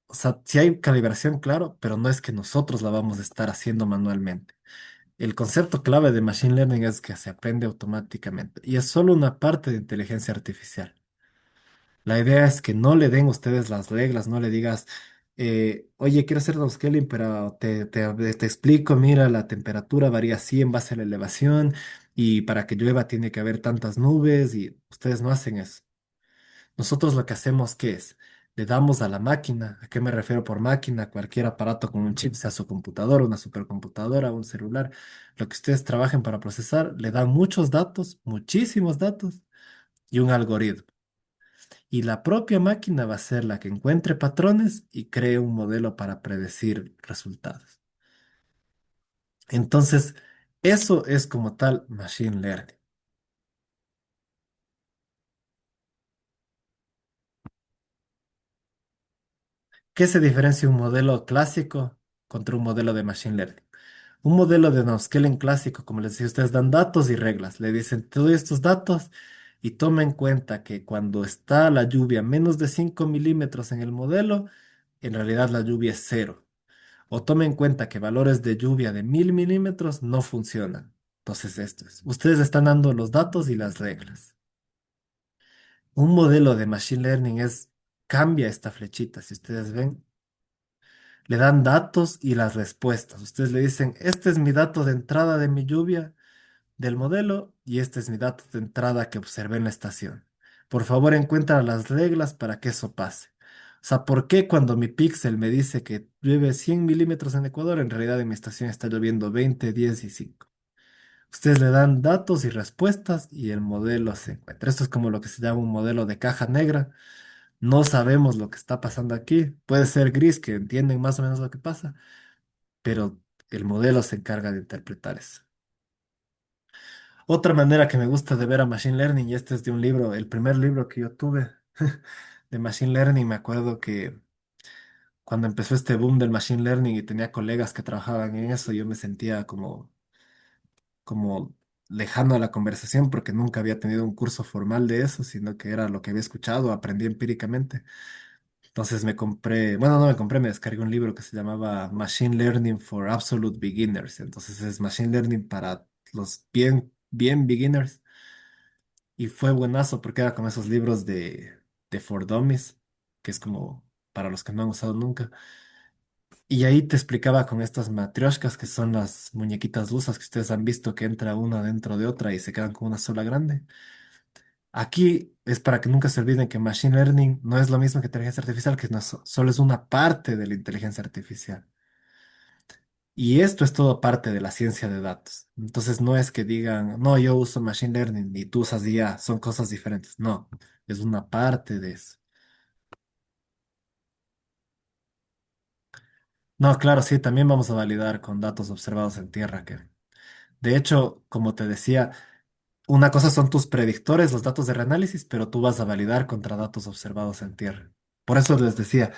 O sea, sí hay calibración, claro, pero no es que nosotros la vamos a estar haciendo manualmente. El concepto clave de Machine Learning es que se aprende automáticamente y es solo una parte de inteligencia artificial. La idea es que no le den ustedes las reglas, no le digas, oye, quiero hacer downscaling, pero te explico, mira, la temperatura varía así en base a la elevación y para que llueva tiene que haber tantas nubes y ustedes no hacen eso. Nosotros lo que hacemos, ¿qué es? le damos a la máquina. ¿A qué me refiero por máquina? Cualquier aparato con un chip, sea su computadora, una supercomputadora, un celular, lo que ustedes trabajen para procesar, le dan muchos datos, muchísimos datos y un algoritmo. Y la propia máquina va a ser la que encuentre patrones y cree un modelo para predecir resultados. Entonces, eso es como tal machine learning. ¿Qué se diferencia un modelo clásico contra un modelo de machine learning? Un modelo de Nauscaling clásico, como les decía, ustedes dan datos y reglas. Le dicen, te doy estos datos y toma en cuenta que cuando está la lluvia menos de 5 milímetros en el modelo, en realidad la lluvia es cero. O tome en cuenta que valores de lluvia de 1000 milímetros no funcionan. Entonces, esto es. Ustedes están dando los datos y las reglas. Un modelo de machine learning cambia esta flechita. Si ustedes ven, le dan datos y las respuestas. Ustedes le dicen, este es mi dato de entrada de mi lluvia del modelo y este es mi dato de entrada que observé en la estación. Por favor, encuentra las reglas para que eso pase. O sea, ¿por qué cuando mi píxel me dice que llueve 100 milímetros en Ecuador, en realidad en mi estación está lloviendo 20, 10 y 5? Ustedes le dan datos y respuestas y el modelo se encuentra. Esto es como lo que se llama un modelo de caja negra. No sabemos lo que está pasando aquí. Puede ser gris, que entienden más o menos lo que pasa, pero el modelo se encarga de interpretar eso. Otra manera que me gusta de ver a Machine Learning, y este es de un libro, el primer libro que yo tuve de Machine Learning, me acuerdo que cuando empezó este boom del Machine Learning y tenía colegas que trabajaban en eso, yo me sentía como lejano a la conversación porque nunca había tenido un curso formal de eso, sino que era lo que había escuchado, aprendí empíricamente. Entonces me compré, bueno, no me compré, me descargué un libro que se llamaba Machine Learning for Absolute Beginners. Entonces es Machine Learning para los bien, bien beginners. Y fue buenazo porque era como esos libros de For Dummies, que es como para los que no han usado nunca. Y ahí te explicaba con estas matrioshkas, que son las muñequitas rusas que ustedes han visto que entra una dentro de otra y se quedan con una sola grande. Aquí es para que nunca se olviden que Machine Learning no es lo mismo que inteligencia artificial, que no es solo es una parte de la inteligencia artificial. Y esto es todo parte de la ciencia de datos. Entonces no es que digan, no, yo uso Machine Learning y tú usas IA, son cosas diferentes. No, es una parte de eso. No, claro, sí, también vamos a validar con datos observados en tierra, que de hecho, como te decía, una cosa son tus predictores, los datos de reanálisis, pero tú vas a validar contra datos observados en tierra. Por eso les decía,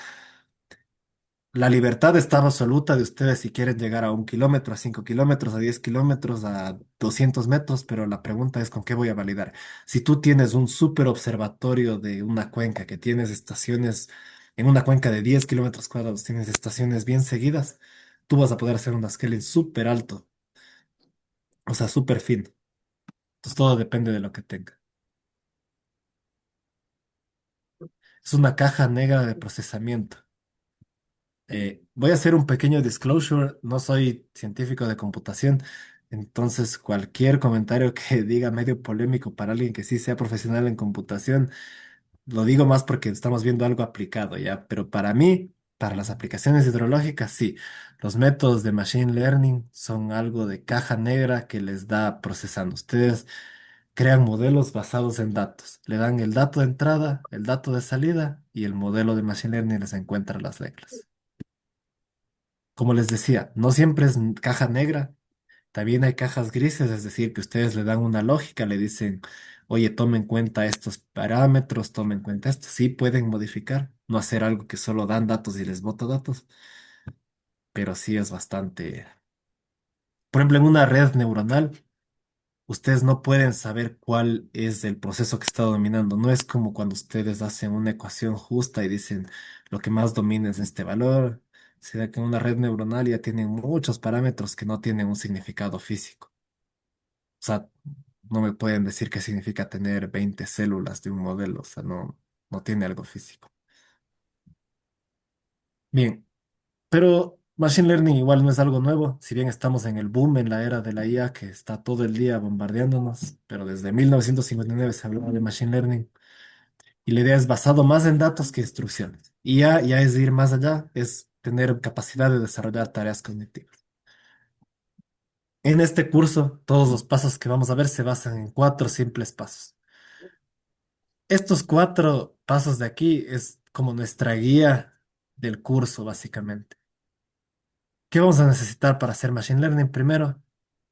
la libertad está absoluta de ustedes si quieren llegar a 1 kilómetro, a 5 kilómetros, a 10 kilómetros, a 200 metros, pero la pregunta es con qué voy a validar. Si tú tienes un super observatorio de una cuenca, que tienes estaciones, en una cuenca de 10 kilómetros cuadrados, tienes estaciones bien seguidas, tú vas a poder hacer un scaling súper alto, o sea, súper fino. Entonces todo depende de lo que tenga. Es una caja negra de procesamiento. Voy a hacer un pequeño disclosure, no soy científico de computación, entonces cualquier comentario que diga medio polémico para alguien que sí sea profesional en computación, lo digo más porque estamos viendo algo aplicado ya, pero para mí, para las aplicaciones hidrológicas, sí, los métodos de machine learning son algo de caja negra que les da procesando. Ustedes crean modelos basados en datos, le dan el dato de entrada, el dato de salida y el modelo de machine learning les encuentra las reglas. Como les decía, no siempre es caja negra, también hay cajas grises, es decir, que ustedes le dan una lógica, le dicen, oye, tome en cuenta estos parámetros, tome en cuenta esto. Sí pueden modificar, no hacer algo que solo dan datos y les bota datos, pero sí es bastante. Por ejemplo, en una red neuronal, ustedes no pueden saber cuál es el proceso que está dominando. No es como cuando ustedes hacen una ecuación justa y dicen lo que más domina es este valor. Será que en una red neuronal ya tienen muchos parámetros que no tienen un significado físico. O sea, no me pueden decir qué significa tener 20 células de un modelo. O sea, no tiene algo físico. Bien, pero Machine Learning igual no es algo nuevo. Si bien estamos en el boom, en la era de la IA que está todo el día bombardeándonos, pero desde 1959 se hablaba de Machine Learning. Y la idea es basado más en datos que instrucciones. Y ya es ir más allá, es tener capacidad de desarrollar tareas cognitivas. En este curso, todos los pasos que vamos a ver se basan en cuatro simples pasos. Estos cuatro pasos de aquí es como nuestra guía del curso, básicamente. ¿Qué vamos a necesitar para hacer Machine Learning? Primero,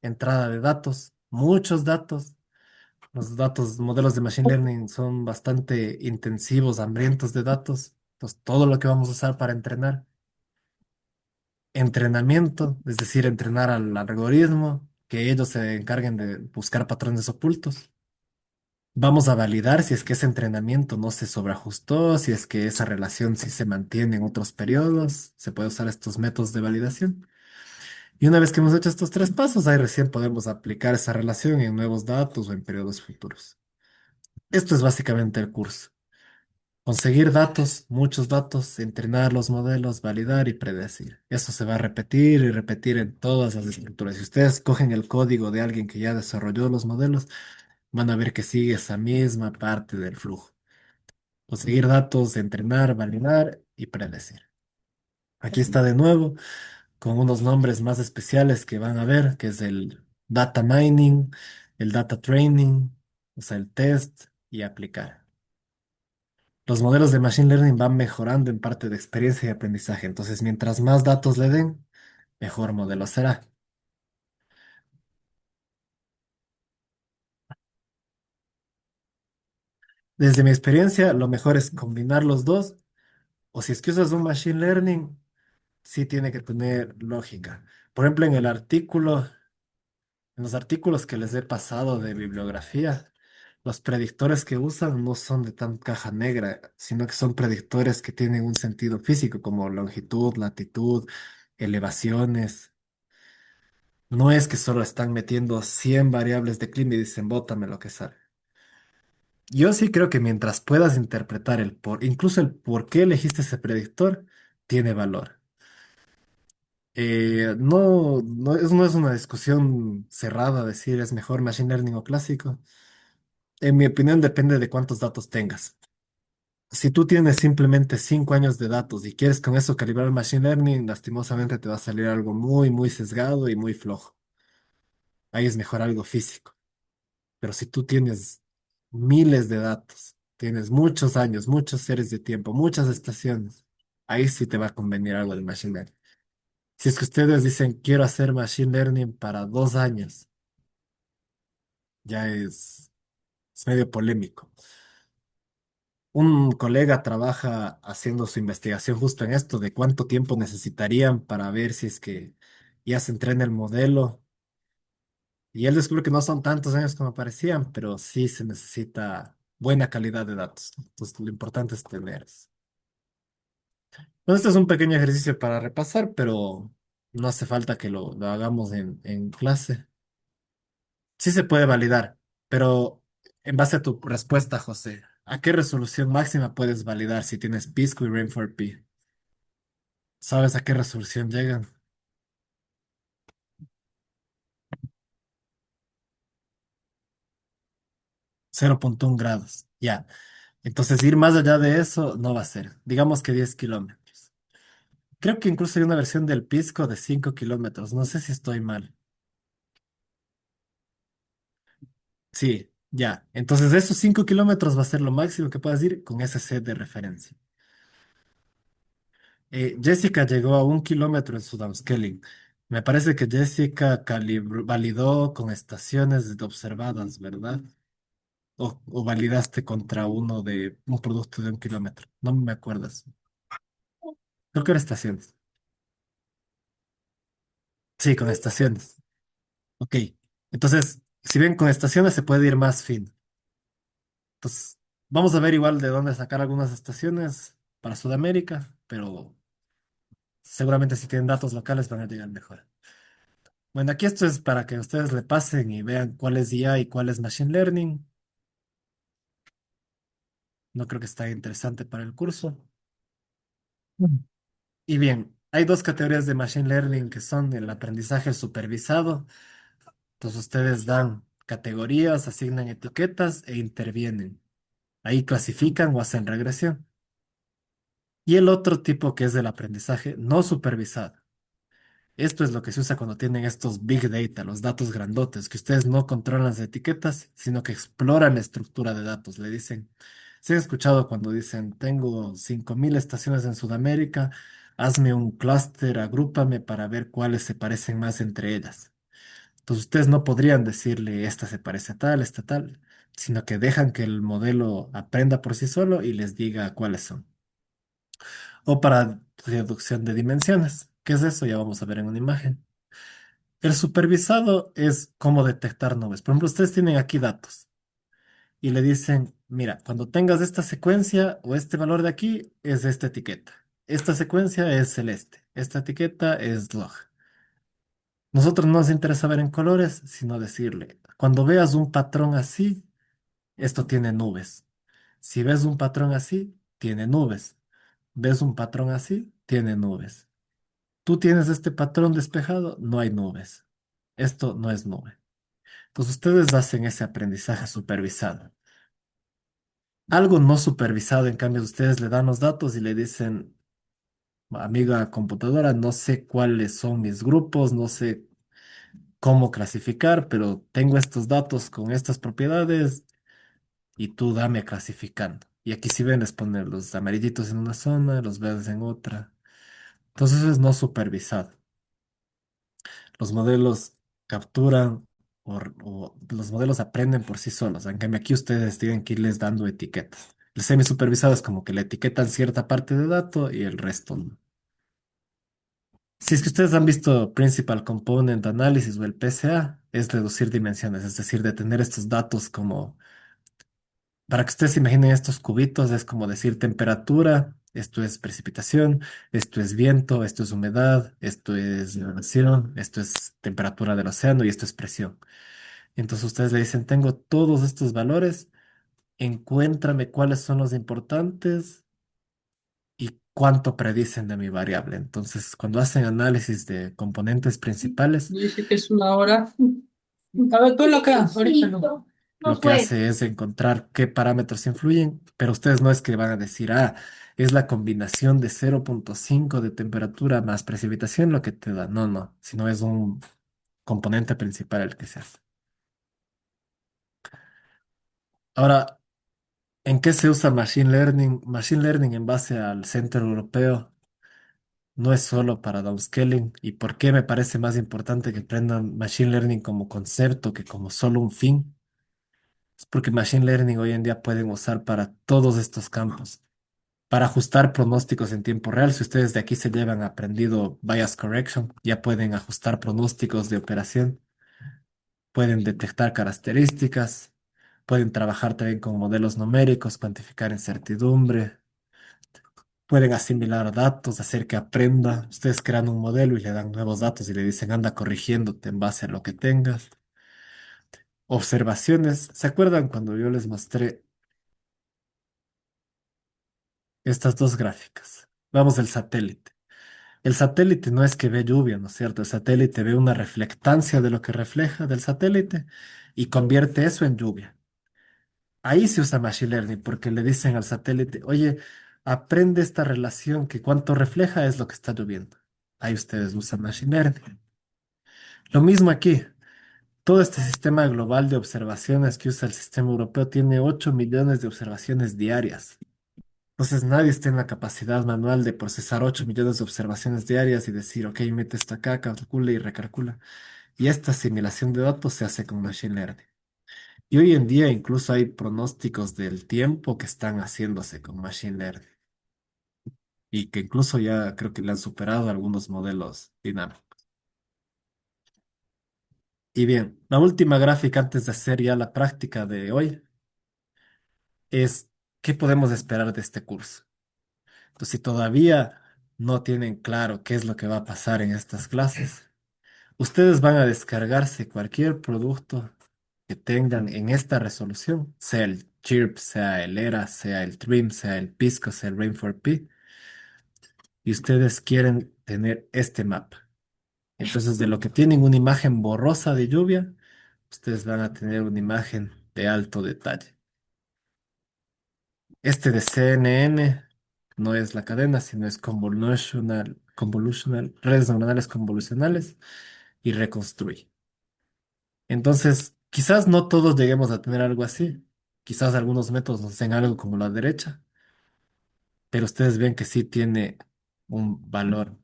entrada de datos, muchos datos. Los datos, modelos de Machine Learning son bastante intensivos, hambrientos de datos. Entonces, todo lo que vamos a usar para entrenar. Entrenamiento, es decir, entrenar al algoritmo, que ellos se encarguen de buscar patrones ocultos. Vamos a validar si es que ese entrenamiento no se sobreajustó, si es que esa relación sí se mantiene en otros periodos. Se puede usar estos métodos de validación. Y una vez que hemos hecho estos tres pasos, ahí recién podemos aplicar esa relación en nuevos datos o en periodos futuros. Esto es básicamente el curso. Conseguir datos, muchos datos, entrenar los modelos, validar y predecir. Eso se va a repetir y repetir en todas las estructuras. Si ustedes cogen el código de alguien que ya desarrolló los modelos, van a ver que sigue esa misma parte del flujo. Conseguir datos, entrenar, validar y predecir. Aquí está de nuevo con unos nombres más especiales que van a ver, que es el data mining, el data training, o sea, el test y aplicar. Los modelos de Machine Learning van mejorando en parte de experiencia y aprendizaje. Entonces, mientras más datos le den, mejor modelo será. Desde mi experiencia, lo mejor es combinar los dos. O si es que usas un Machine Learning, sí tiene que tener lógica. Por ejemplo, en los artículos que les he pasado de bibliografía, los predictores que usan no son de tan caja negra, sino que son predictores que tienen un sentido físico, como longitud, latitud, elevaciones. No es que solo están metiendo 100 variables de clima y dicen, bótame lo que sale. Yo sí creo que mientras puedas interpretar incluso el por qué elegiste ese predictor, tiene valor. No es una discusión cerrada decir es mejor machine learning o clásico. En mi opinión depende de cuántos datos tengas. Si tú tienes simplemente 5 años de datos y quieres con eso calibrar machine learning, lastimosamente te va a salir algo muy, muy sesgado y muy flojo. Ahí es mejor algo físico. Pero si tú tienes miles de datos, tienes muchos años, muchas series de tiempo, muchas estaciones, ahí sí te va a convenir algo de machine learning. Si es que ustedes dicen quiero hacer machine learning para 2 años, ya es medio polémico. Un colega trabaja haciendo su investigación justo en esto, de cuánto tiempo necesitarían para ver si es que ya se entrena el modelo. Y él descubrió que no son tantos años como parecían, pero sí se necesita buena calidad de datos, ¿no? Entonces, lo importante es tener eso. Entonces, este es un pequeño ejercicio para repasar, pero no hace falta que lo hagamos en clase. Sí se puede validar, pero en base a tu respuesta, José, ¿a qué resolución máxima puedes validar si tienes Pisco y Rain4P? ¿Sabes a qué resolución llegan? 0,1 grados. Ya. Entonces, ir más allá de eso no va a ser. Digamos que 10 kilómetros. Creo que incluso hay una versión del Pisco de 5 kilómetros. No sé si estoy mal. Sí, ya. Entonces, esos 5 kilómetros va a ser lo máximo que puedas ir con ese set de referencia. Jessica llegó a 1 kilómetro en su downscaling. Me parece que Jessica validó con estaciones observadas, ¿verdad? O validaste contra uno de un producto de 1 kilómetro. No me acuerdas. Creo que era estaciones. Sí, con estaciones. Ok. Entonces, si bien con estaciones se puede ir más fino. Entonces, vamos a ver igual de dónde sacar algunas estaciones para Sudamérica, pero seguramente si tienen datos locales van a llegar mejor. Bueno, aquí esto es para que ustedes le pasen y vean cuál es IA y cuál es Machine Learning. No creo que está interesante para el curso. Mm. Y bien, hay dos categorías de Machine Learning que son el aprendizaje supervisado. Entonces ustedes dan categorías, asignan etiquetas e intervienen. Ahí clasifican o hacen regresión. Y el otro tipo que es del aprendizaje no supervisado. Esto es lo que se usa cuando tienen estos big data, los datos grandotes, que ustedes no controlan las etiquetas, sino que exploran la estructura de datos. Le dicen, se han escuchado cuando dicen, tengo 5.000 estaciones en Sudamérica, hazme un clúster, agrúpame para ver cuáles se parecen más entre ellas. Entonces ustedes no podrían decirle, esta se parece a tal, esta tal, sino que dejan que el modelo aprenda por sí solo y les diga cuáles son. O para reducción de dimensiones. ¿Qué es eso? Ya vamos a ver en una imagen. El supervisado es cómo detectar nubes. Por ejemplo, ustedes tienen aquí datos y le dicen, mira, cuando tengas esta secuencia o este valor de aquí es esta etiqueta. Esta secuencia es celeste. Esta etiqueta es log. Nosotros no nos interesa ver en colores, sino decirle, cuando veas un patrón así, esto tiene nubes. Si ves un patrón así, tiene nubes. ¿Ves un patrón así? Tiene nubes. Tú tienes este patrón despejado, no hay nubes. Esto no es nube. Entonces ustedes hacen ese aprendizaje supervisado. Algo no supervisado, en cambio, ustedes le dan los datos y le dicen, amiga computadora, no sé cuáles son mis grupos, no sé cómo clasificar, pero tengo estos datos con estas propiedades y tú dame clasificando. Y aquí si ven, les ponen los amarillitos en una zona, los verdes en otra. Entonces eso es no supervisado. Los modelos capturan o los modelos aprenden por sí solos. En cambio, aquí ustedes tienen que irles dando etiquetas. El semi-supervisado es como que le etiquetan cierta parte de dato y el resto no. Si es que ustedes han visto Principal Component Analysis o el PCA, es reducir dimensiones, es decir, de tener estos datos como, para que ustedes se imaginen estos cubitos, es como decir temperatura, esto es precipitación, esto es viento, esto es humedad, esto es elevación, esto es temperatura del océano y esto es presión. Entonces ustedes le dicen, tengo todos estos valores, encuéntrame cuáles son los importantes y cuánto predicen de mi variable. Entonces, cuando hacen análisis de componentes principales, Dice que es una hora. A ver, ponlo acá, ahorita no. lo que hace es encontrar qué parámetros influyen, pero ustedes no es que van a decir, es la combinación de 0,5 de temperatura más precipitación lo que te da. No, no, sino es un componente principal el que se hace. Ahora, ¿en qué se usa Machine Learning? Machine Learning en base al Centro Europeo no es solo para downscaling. ¿Y por qué me parece más importante que aprendan Machine Learning como concepto que como solo un fin? Es porque Machine Learning hoy en día pueden usar para todos estos campos. Para ajustar pronósticos en tiempo real, si ustedes de aquí se llevan aprendido bias correction, ya pueden ajustar pronósticos de operación, pueden detectar características, pueden trabajar también con modelos numéricos, cuantificar incertidumbre. Pueden asimilar datos, hacer que aprenda. Ustedes crean un modelo y le dan nuevos datos y le dicen, anda corrigiéndote en base a lo que tengas. Observaciones. ¿Se acuerdan cuando yo les mostré estas dos gráficas? Vamos al satélite. El satélite no es que ve lluvia, ¿no es cierto? El satélite ve una reflectancia de lo que refleja del satélite y convierte eso en lluvia. Ahí se usa Machine Learning porque le dicen al satélite, oye, aprende esta relación que cuánto refleja es lo que está lloviendo. Ahí ustedes usan Machine Learning. Lo mismo aquí. Todo este sistema global de observaciones que usa el sistema europeo tiene 8 millones de observaciones diarias. Entonces nadie está en la capacidad manual de procesar 8 millones de observaciones diarias y decir, ok, mete esto acá, calcula y recalcula. Y esta asimilación de datos se hace con Machine Learning. Y hoy en día incluso hay pronósticos del tiempo que están haciéndose con Machine Learning y que incluso ya creo que le han superado algunos modelos dinámicos. Y bien, la última gráfica antes de hacer ya la práctica de hoy es qué podemos esperar de este curso. Entonces, si todavía no tienen claro qué es lo que va a pasar en estas clases, ustedes van a descargarse cualquier producto que tengan en esta resolución, sea el Chirp, sea el ERA, sea el Trim, sea el Pisco, sea el Rain4P, y ustedes quieren tener este mapa. Entonces, de lo que tienen una imagen borrosa de lluvia, ustedes van a tener una imagen de alto detalle. Este de CNN no es la cadena, sino es convolutional, redes neuronales convolucionales y reconstruye. Entonces, quizás no todos lleguemos a tener algo así. Quizás algunos métodos nos den algo como la derecha, pero ustedes ven que sí tiene un valor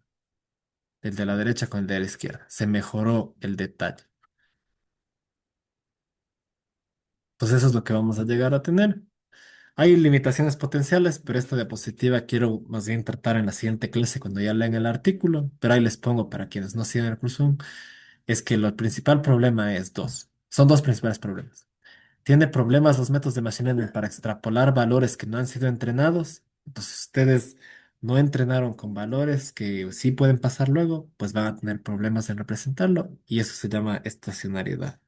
el de la derecha con el de la izquierda. Se mejoró el detalle. Entonces, eso es lo que vamos a llegar a tener. Hay limitaciones potenciales, pero esta diapositiva quiero más bien tratar en la siguiente clase cuando ya lean el artículo, pero ahí les pongo para quienes no siguen el curso, es que el principal problema es dos. Son dos principales problemas. Tiene problemas los métodos de Machine Learning para extrapolar valores que no han sido entrenados. Entonces, ustedes no entrenaron con valores que sí pueden pasar luego, pues van a tener problemas en representarlo y eso se llama estacionariedad,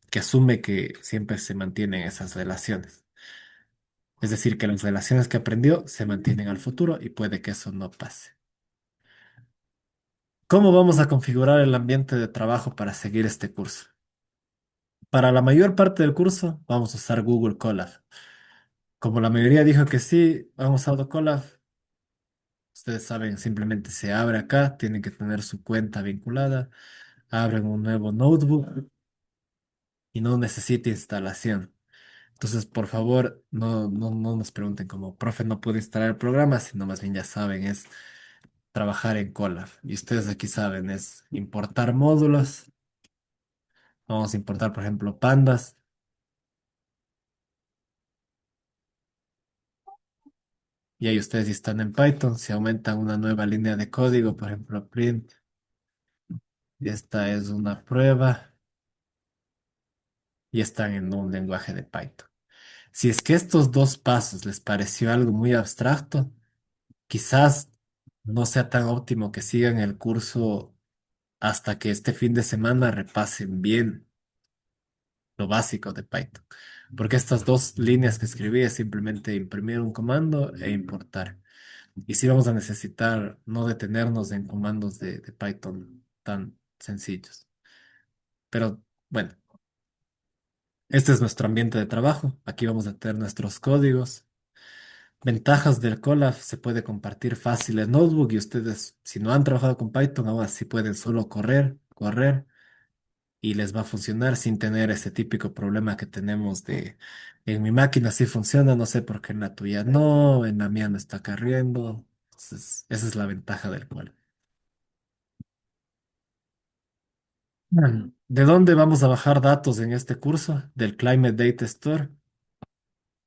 que asume que siempre se mantienen esas relaciones. Es decir, que las relaciones que aprendió se mantienen al futuro y puede que eso no pase. ¿Cómo vamos a configurar el ambiente de trabajo para seguir este curso? Para la mayor parte del curso vamos a usar Google Colab. Como la mayoría dijo que sí, vamos a AutoColab. Ustedes saben, simplemente se abre acá, tienen que tener su cuenta vinculada, abren un nuevo notebook y no necesita instalación. Entonces, por favor, no nos pregunten como, profe, no puedo instalar el programa, sino más bien ya saben, es trabajar en Colab. Y ustedes aquí saben, es importar módulos. Vamos a importar, por ejemplo, pandas. Y ahí ustedes si están en Python, si aumentan una nueva línea de código, por ejemplo, print. Y esta es una prueba y están en un lenguaje de Python. Si es que estos dos pasos les pareció algo muy abstracto, quizás no sea tan óptimo que sigan el curso hasta que este fin de semana repasen bien lo básico de Python. Porque estas dos líneas que escribí es simplemente imprimir un comando e importar. Y sí vamos a necesitar no detenernos en comandos de Python tan sencillos. Pero bueno, este es nuestro ambiente de trabajo. Aquí vamos a tener nuestros códigos. Ventajas del Colab, se puede compartir fácil en Notebook y ustedes, si no han trabajado con Python, ahora sí pueden solo correr y les va a funcionar sin tener ese típico problema que tenemos de en mi máquina sí funciona, no sé por qué en la tuya no, en la mía no está corriendo. Entonces, esa es la ventaja del Colab. ¿De dónde vamos a bajar datos en este curso? Del Climate Data Store.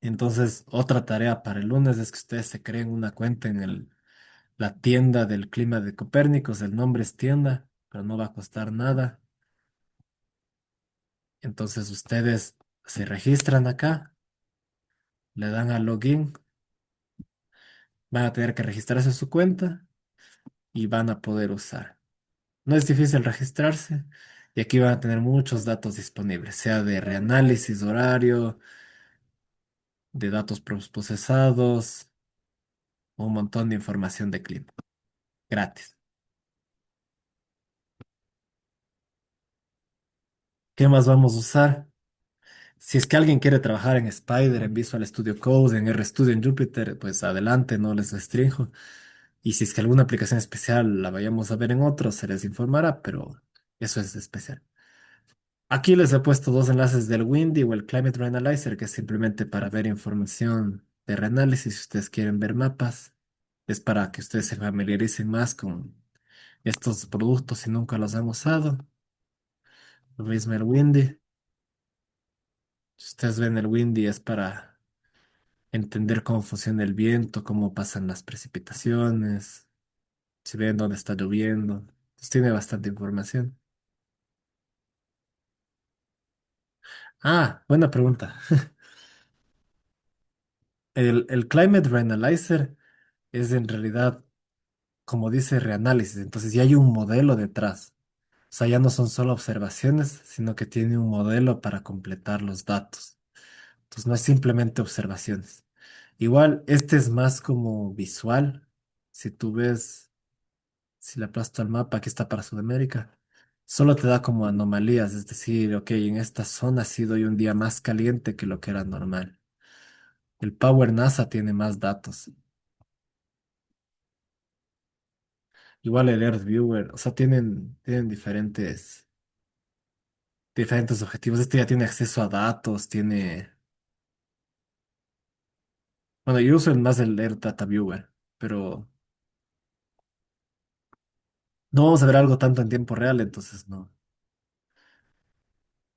Entonces, otra tarea para el lunes es que ustedes se creen una cuenta en la tienda del clima de Copérnicos. El nombre es tienda, pero no va a costar nada. Entonces, ustedes se registran acá, le dan a login, van a tener que registrarse en su cuenta y van a poder usar. No es difícil registrarse y aquí van a tener muchos datos disponibles, sea de reanálisis horario, de datos procesados, un montón de información de clima, gratis. ¿Qué más vamos a usar? Si es que alguien quiere trabajar en Spider, en Visual Studio Code, en RStudio, en Jupyter, pues adelante, no les restringo. Y si es que alguna aplicación especial la vayamos a ver en otro, se les informará, pero eso es especial. Aquí les he puesto dos enlaces del Windy o el Climate Reanalyzer, que es simplemente para ver información de reanálisis. Si ustedes quieren ver mapas, es para que ustedes se familiaricen más con estos productos si nunca los han usado. Lo mismo el Windy. Si ustedes ven el Windy es para entender cómo funciona el viento, cómo pasan las precipitaciones, si ven dónde está lloviendo. Entonces tiene bastante información. Ah, buena pregunta. El Climate Reanalyzer es en realidad, como dice, reanálisis. Entonces ya hay un modelo detrás. O sea, ya no son solo observaciones, sino que tiene un modelo para completar los datos. Entonces no es simplemente observaciones. Igual, este es más como visual. Si tú ves, si le aplasto al mapa, aquí está para Sudamérica, solo te da como anomalías, es decir, ok, en esta zona ha sido hoy un día más caliente que lo que era normal. El Power NASA tiene más datos. Igual el Earth Viewer, o sea, tienen diferentes objetivos. Este ya tiene acceso a datos, bueno, yo uso el más el Earth Data Viewer, pero no vamos a ver algo tanto en tiempo real, entonces no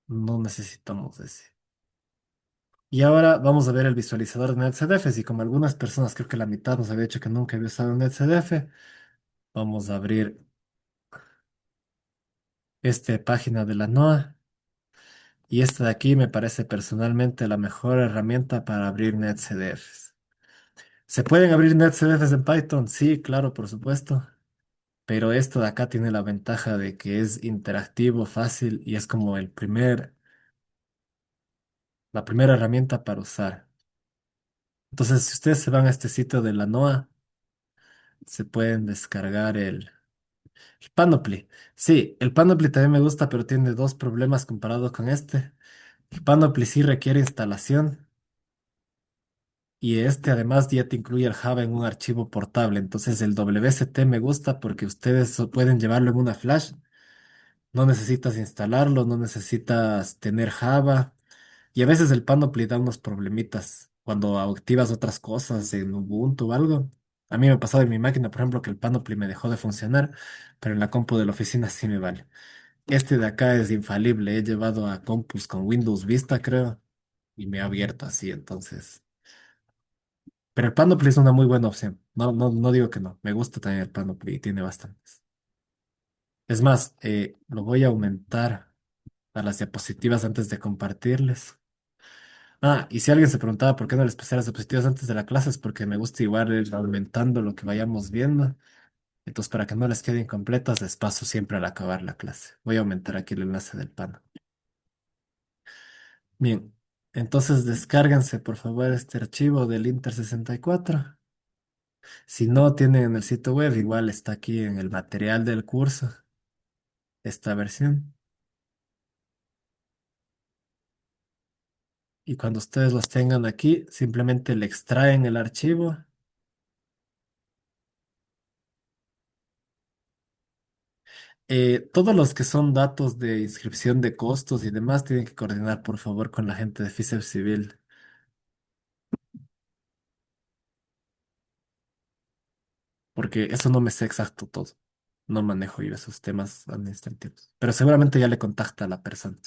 necesitamos ese. Y ahora vamos a ver el visualizador de NetCDF. Y como algunas personas, creo que la mitad nos había dicho que nunca había usado NetCDF, vamos a abrir esta página de la NOAA. Y esta de aquí me parece personalmente la mejor herramienta para abrir NetCDFs. ¿Se pueden abrir NetCDFs en Python? Sí, claro, por supuesto. Pero esto de acá tiene la ventaja de que es interactivo, fácil y es como la primera herramienta para usar. Entonces, si ustedes se van a este sitio de la NOAA, se pueden descargar el Panoply. Sí, el Panoply también me gusta, pero tiene dos problemas comparado con este. El Panoply sí requiere instalación y este además ya te incluye el Java en un archivo portable. Entonces el WST me gusta porque ustedes pueden llevarlo en una flash. No necesitas instalarlo, no necesitas tener Java. Y a veces el Panoply da unos problemitas cuando activas otras cosas en Ubuntu o algo. A mí me ha pasado en mi máquina, por ejemplo, que el Panoply me dejó de funcionar, pero en la compu de la oficina sí me vale. Este de acá es infalible. He llevado a compus con Windows Vista, creo, y me ha abierto así, entonces. Pero el Panoply es una muy buena opción. No digo que no. Me gusta también el Panoply y tiene bastantes. Es más, lo voy a aumentar a las diapositivas antes de compartirles. Ah, y si alguien se preguntaba por qué no les pasé las diapositivas antes de la clase, es porque me gusta igual ir aumentando lo que vayamos viendo. Entonces, para que no les queden completas, les paso siempre al acabar la clase. Voy a aumentar aquí el enlace del Pano. Bien, entonces descárguense por favor este archivo del Inter 64. Si no tienen en el sitio web, igual está aquí en el material del curso, esta versión. Y cuando ustedes los tengan aquí, simplemente le extraen el archivo. Todos los que son datos de inscripción de costos y demás tienen que coordinar por favor con la gente de FISEP Civil, porque eso no me sé exacto todo. No manejo yo esos temas administrativos, pero seguramente ya le contacta a la persona.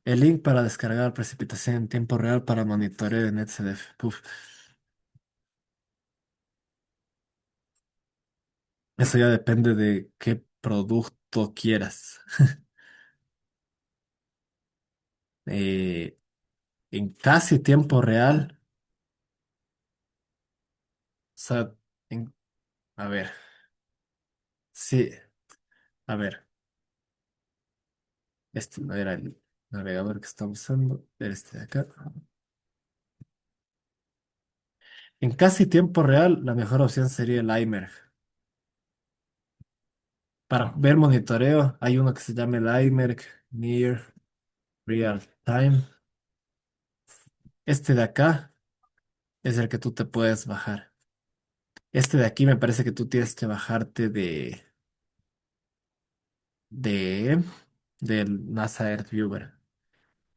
El link para descargar precipitación en tiempo real para monitoreo de NetCDF. Uf, eso ya depende de qué producto quieras. Eh, en casi tiempo real, o sea, en- a ver, sí, a ver, este no era el navegador que estaba usando, era este de acá. En casi tiempo real, la mejor opción sería el iMerge. Para ver monitoreo, hay uno que se llama el iMerge Near Real Time. Este de acá es el que tú te puedes bajar. Este de aquí me parece que tú tienes que bajarte de, del NASA Earth Viewer,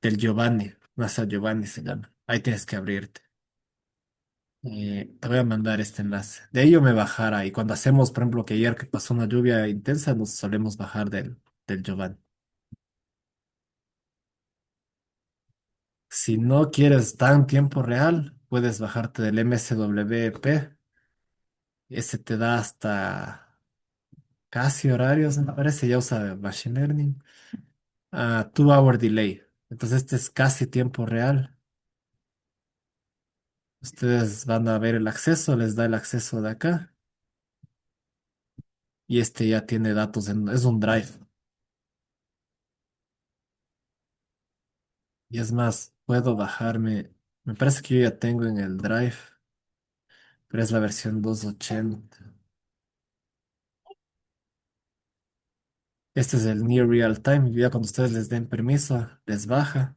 del Giovanni, NASA Giovanni se llama. Ahí tienes que abrirte. Te voy a mandar este enlace. De ahí yo me bajara y cuando hacemos, por ejemplo, que ayer que pasó una lluvia intensa, nos solemos bajar del Giovanni. Si no quieres tan tiempo real, puedes bajarte del MSWP. Ese te da hasta casi horarios, me parece, ya usa Machine Learning. 2 hour delay. Entonces este es casi tiempo real. Ustedes van a ver el acceso, les da el acceso de acá. Y este ya tiene datos, es un drive. Y es más, puedo bajarme. Me parece que yo ya tengo en el drive, pero es la versión 280. Este es el Near Real Time. Y ya cuando ustedes les den permiso, les baja.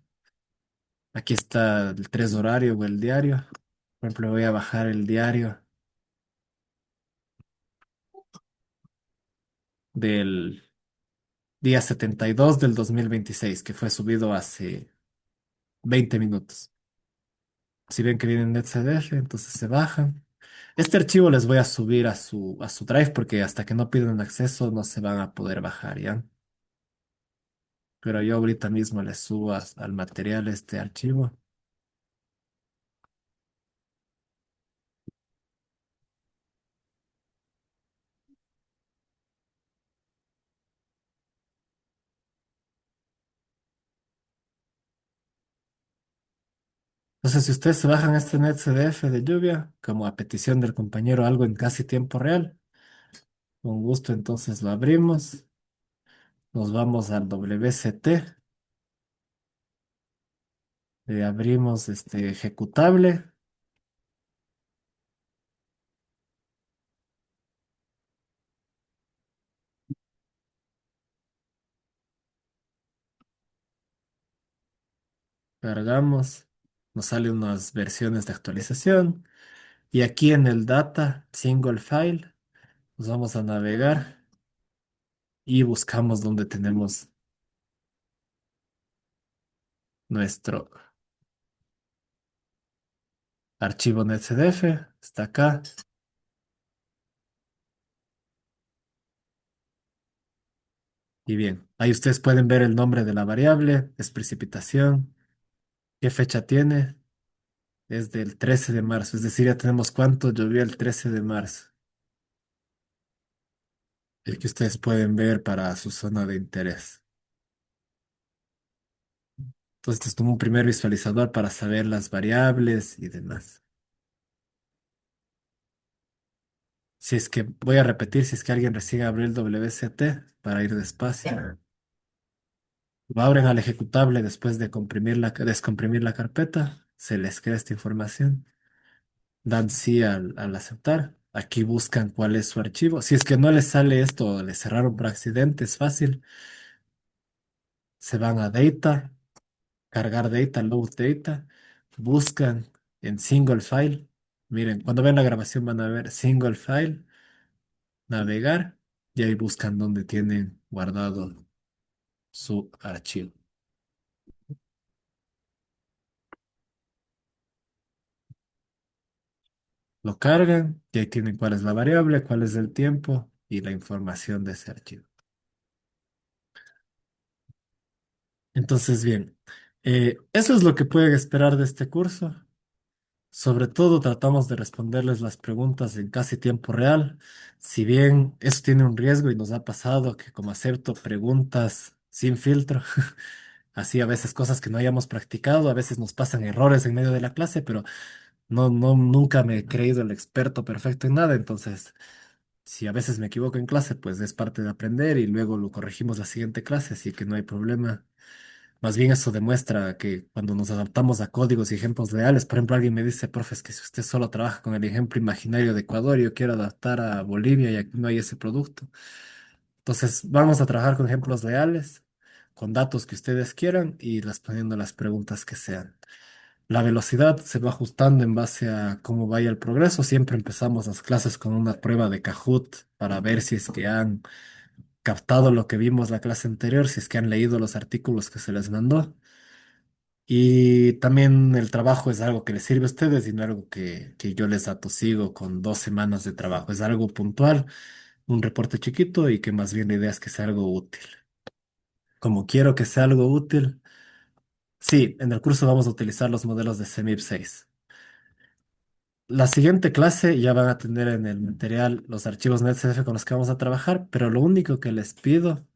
Aquí está el 3 horario o el diario. Por ejemplo, voy a bajar el diario del día 72 del 2026 que fue subido hace 20 minutos. Si ven que viene en NetCDF, entonces se bajan. Este archivo les voy a subir a su Drive porque hasta que no pidan acceso no se van a poder bajar, ¿ya? Pero yo ahorita mismo les subo al material este archivo. Entonces, si ustedes se bajan este NetCDF de lluvia, como a petición del compañero, algo en casi tiempo real, con gusto entonces lo abrimos, nos vamos al WCT, le abrimos este ejecutable, cargamos, nos salen unas versiones de actualización y aquí en el data single file nos vamos a navegar y buscamos donde tenemos nuestro archivo NetCDF, está acá. Y bien, ahí ustedes pueden ver el nombre de la variable, es precipitación, qué fecha tiene, es del 13 de marzo, es decir, ya tenemos cuánto llovió el 13 de marzo, el que ustedes pueden ver para su zona de interés. Entonces, este es como un primer visualizador para saber las variables y demás. Si es que voy a repetir, si es que alguien recién abrió el WCT para ir despacio. Lo abren al ejecutable después de descomprimir la carpeta, se les crea esta información. Dan sí al aceptar. Aquí buscan cuál es su archivo. Si es que no les sale esto, o les cerraron por accidente, es fácil. Se van a Data, cargar Data, Load Data. Buscan en Single File. Miren, cuando ven la grabación van a ver Single File, navegar, y ahí buscan donde tienen guardado su archivo. Lo cargan y ahí tienen cuál es la variable, cuál es el tiempo y la información de ese archivo. Entonces, bien, eso es lo que pueden esperar de este curso. Sobre todo tratamos de responderles las preguntas en casi tiempo real. Si bien eso tiene un riesgo y nos ha pasado que como acepto preguntas sin filtro, así a veces cosas que no hayamos practicado, a veces nos pasan errores en medio de la clase, pero nunca me he creído el experto perfecto en nada. Entonces, si a veces me equivoco en clase, pues es parte de aprender y luego lo corregimos la siguiente clase, así que no hay problema. Más bien eso demuestra que cuando nos adaptamos a códigos y ejemplos reales, por ejemplo, alguien me dice, profe, es que si usted solo trabaja con el ejemplo imaginario de Ecuador, yo quiero adaptar a Bolivia y aquí no hay ese producto. Entonces, vamos a trabajar con ejemplos reales, con datos que ustedes quieran y respondiendo las preguntas que sean. La velocidad se va ajustando en base a cómo vaya el progreso. Siempre empezamos las clases con una prueba de Kahoot para ver si es que han captado lo que vimos la clase anterior, si es que han leído los artículos que se les mandó. Y también el trabajo es algo que les sirve a ustedes y no algo que yo les atosigo con 2 semanas de trabajo. Es algo puntual, un reporte chiquito y que más bien la idea es que sea algo útil. Como quiero que sea algo útil, sí, en el curso vamos a utilizar los modelos de CEMIP 6. La siguiente clase ya van a tener en el material los archivos NetCDF con los que vamos a trabajar, pero lo único que les pido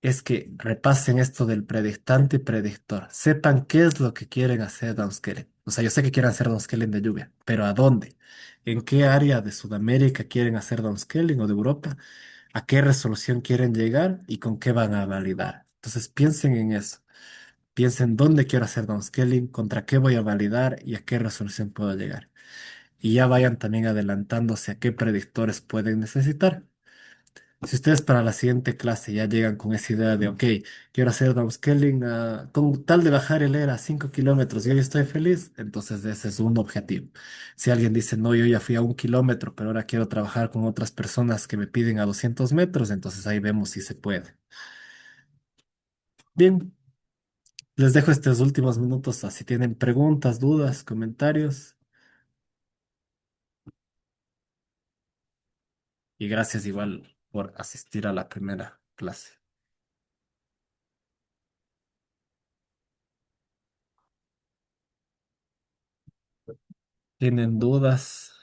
es que repasen esto del predictante y predictor. Sepan qué es lo que quieren hacer downscaling. O sea, yo sé que quieren hacer downscaling de lluvia, pero ¿a dónde? ¿En qué área de Sudamérica quieren hacer downscaling o de Europa? ¿A qué resolución quieren llegar y con qué van a validar? Entonces piensen en eso. Piensen dónde quiero hacer downscaling, contra qué voy a validar y a qué resolución puedo llegar. Y ya vayan también adelantándose a qué predictores pueden necesitar. Si ustedes para la siguiente clase ya llegan con esa idea de, ok, quiero hacer downscaling con tal de bajar el ERA a 5 kilómetros y hoy estoy feliz, entonces ese es un objetivo. Si alguien dice, no, yo ya fui a 1 kilómetro, pero ahora quiero trabajar con otras personas que me piden a 200 metros, entonces ahí vemos si se puede. Bien, les dejo estos últimos minutos a si tienen preguntas, dudas, comentarios y gracias igual por asistir a la primera clase. ¿Tienen dudas?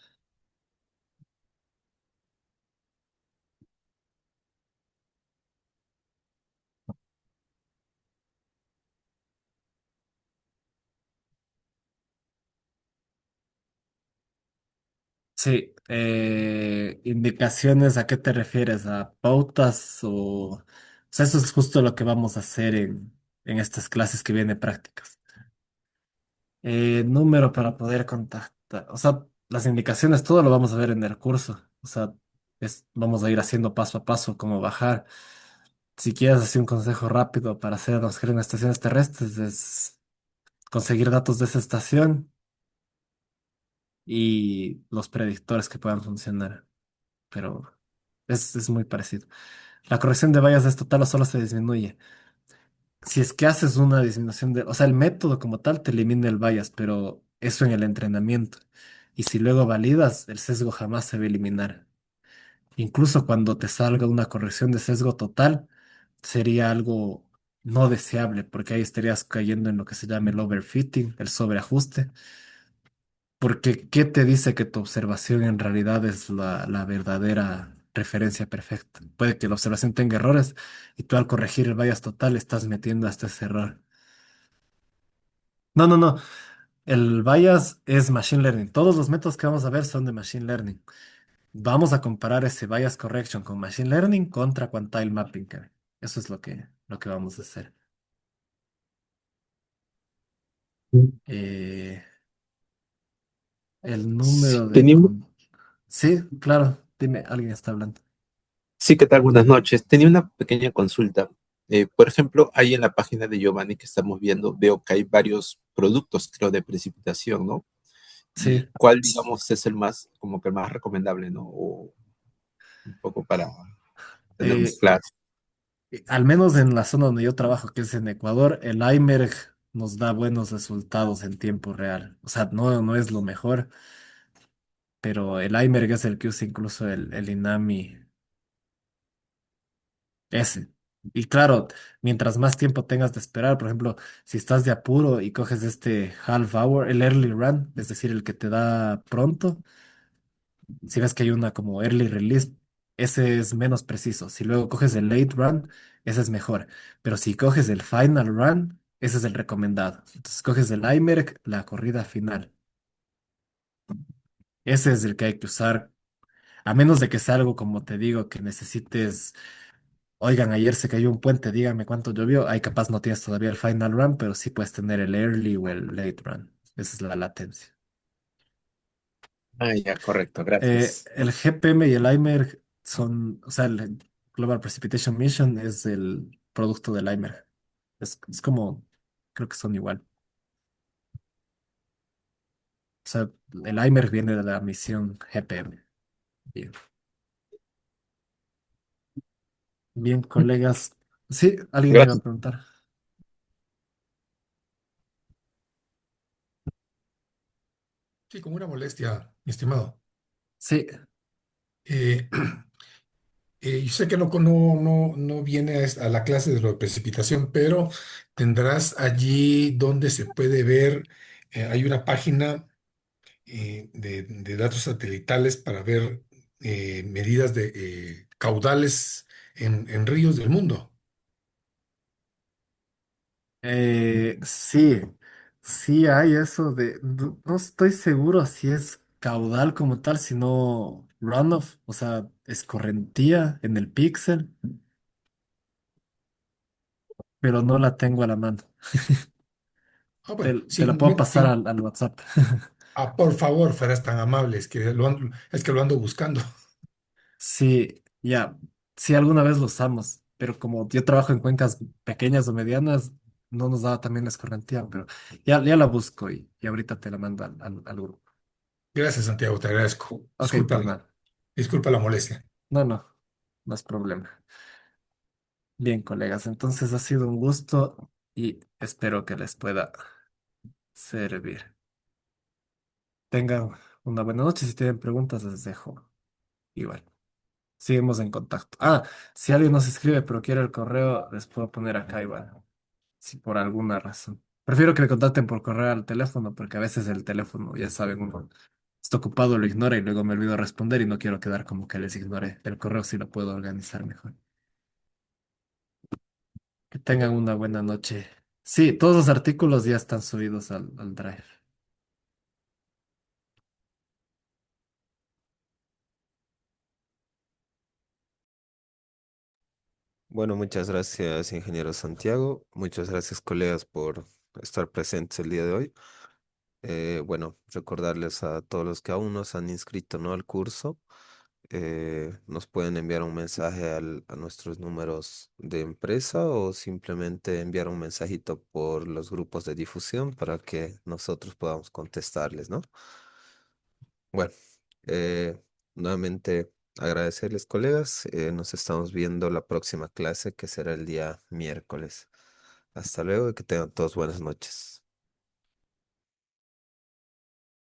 Sí, indicaciones, ¿a qué te refieres? ¿A pautas o sea, eso es justo lo que vamos a hacer en estas clases que vienen prácticas? Número para poder contactar, o sea, las indicaciones, todo lo vamos a ver en el curso, o sea, vamos a ir haciendo paso a paso cómo bajar. Si quieres así un consejo rápido para hacer en estaciones terrestres, es conseguir datos de esa estación y los predictores que puedan funcionar, pero es muy parecido. La corrección de vallas es total o solo se disminuye. Si es que haces una disminución de, o sea, el método como tal te elimina el bias, pero eso en el entrenamiento. Y si luego validas, el sesgo jamás se va a eliminar. Incluso cuando te salga una corrección de sesgo total, sería algo no deseable, porque ahí estarías cayendo en lo que se llama el overfitting, el sobreajuste. Porque, ¿qué te dice que tu observación en realidad es la verdadera referencia perfecta? Puede que la observación tenga errores y tú al corregir el bias total estás metiendo hasta ese error. No, no, no. El bias es machine learning. Todos los métodos que vamos a ver son de machine learning. Vamos a comparar ese bias correction con machine learning contra quantile mapping. Eso es lo que vamos a hacer. Eh, el Sí, número de... Sí, claro. Dime, alguien está hablando. sí, ¿qué tal? Buenas noches. Tenía una pequeña consulta. Por ejemplo, ahí en la página de Giovanni que estamos viendo, veo que hay varios productos, creo, de precipitación, ¿no? Sí. ¿Y cuál, digamos, es el más, como que el más recomendable, ¿no? O un poco para tener más Eh, claro. Al menos en la zona donde yo trabajo, que es en Ecuador, el iMerge nos da buenos resultados en tiempo real. O sea, no es lo mejor, pero el iMerge es el que usa incluso el Inami S. Y claro, mientras más tiempo tengas de esperar, por ejemplo, si estás de apuro y coges este half hour, el early run, es decir, el que te da pronto, si ves que hay una como early release, ese es menos preciso. Si luego coges el late run, ese es mejor. Pero si coges el final run, ese es el recomendado. Entonces coges el iMerge, la corrida final. Ese es el que hay que usar, a menos de que sea algo como te digo, que necesites, oigan, ayer se cayó un puente, díganme cuánto llovió. Ahí capaz no tienes todavía el final run, pero sí puedes tener el early o el late run. Esa es la latencia. Ah, ya, correcto, gracias. El GPM y el IMERG son, o sea, el Global Precipitation Mission es el producto del IMERG. Es como, creo que son igual. O sea, el IMERG viene de la misión GPM. Bien, bien, colegas. Sí, alguien iba a Gracias. preguntar. Sí, como una molestia, mi estimado. Sí, Eh, yo sé que no viene a la clase de lo de precipitación, pero tendrás allí donde se puede ver, hay una página de datos satelitales para ver medidas de caudales en ríos del mundo. sí, sí hay eso de, no estoy seguro si es caudal como tal, sino runoff, o sea, escorrentía en el píxel, pero no la tengo a la mano. Ah, Te, bueno, te sí, la puedo pasar al WhatsApp. por favor, fueras tan amable, es que lo ando buscando. Sí, ya. Sí, alguna vez lo usamos, pero como yo trabajo en cuencas pequeñas o medianas, no nos daba también la escorrentía, pero ya la busco y ahorita te la mando al grupo. Gracias, Santiago, te agradezco. Ok, pues nada. Disculpa la molestia. No, no es problema. Bien, colegas, entonces ha sido un gusto y espero que les pueda servir. Tengan una buena noche. Si tienen preguntas, les dejo igual. Seguimos en contacto. Ah, si alguien nos escribe pero quiere el correo, les puedo poner acá igual. Si por alguna razón. Prefiero que me contacten por correo al teléfono porque a veces el teléfono, ya saben, uno está ocupado, lo ignora y luego me olvido responder y no quiero quedar como que les ignoré. El correo sí lo puedo organizar mejor. Que tengan una buena noche. Sí, todos los artículos ya están subidos al Drive. Bueno, muchas gracias, ingeniero Santiago. Muchas gracias, colegas, por estar presentes el día de hoy. Bueno, recordarles a todos los que aún no se han inscrito, ¿no?, al curso, nos pueden enviar un mensaje a nuestros números de empresa o simplemente enviar un mensajito por los grupos de difusión para que nosotros podamos contestarles, ¿no? Bueno, eh, nuevamente agradecerles, colegas. Nos estamos viendo la próxima clase que será el día miércoles. Hasta luego y que tengan todos buenas noches.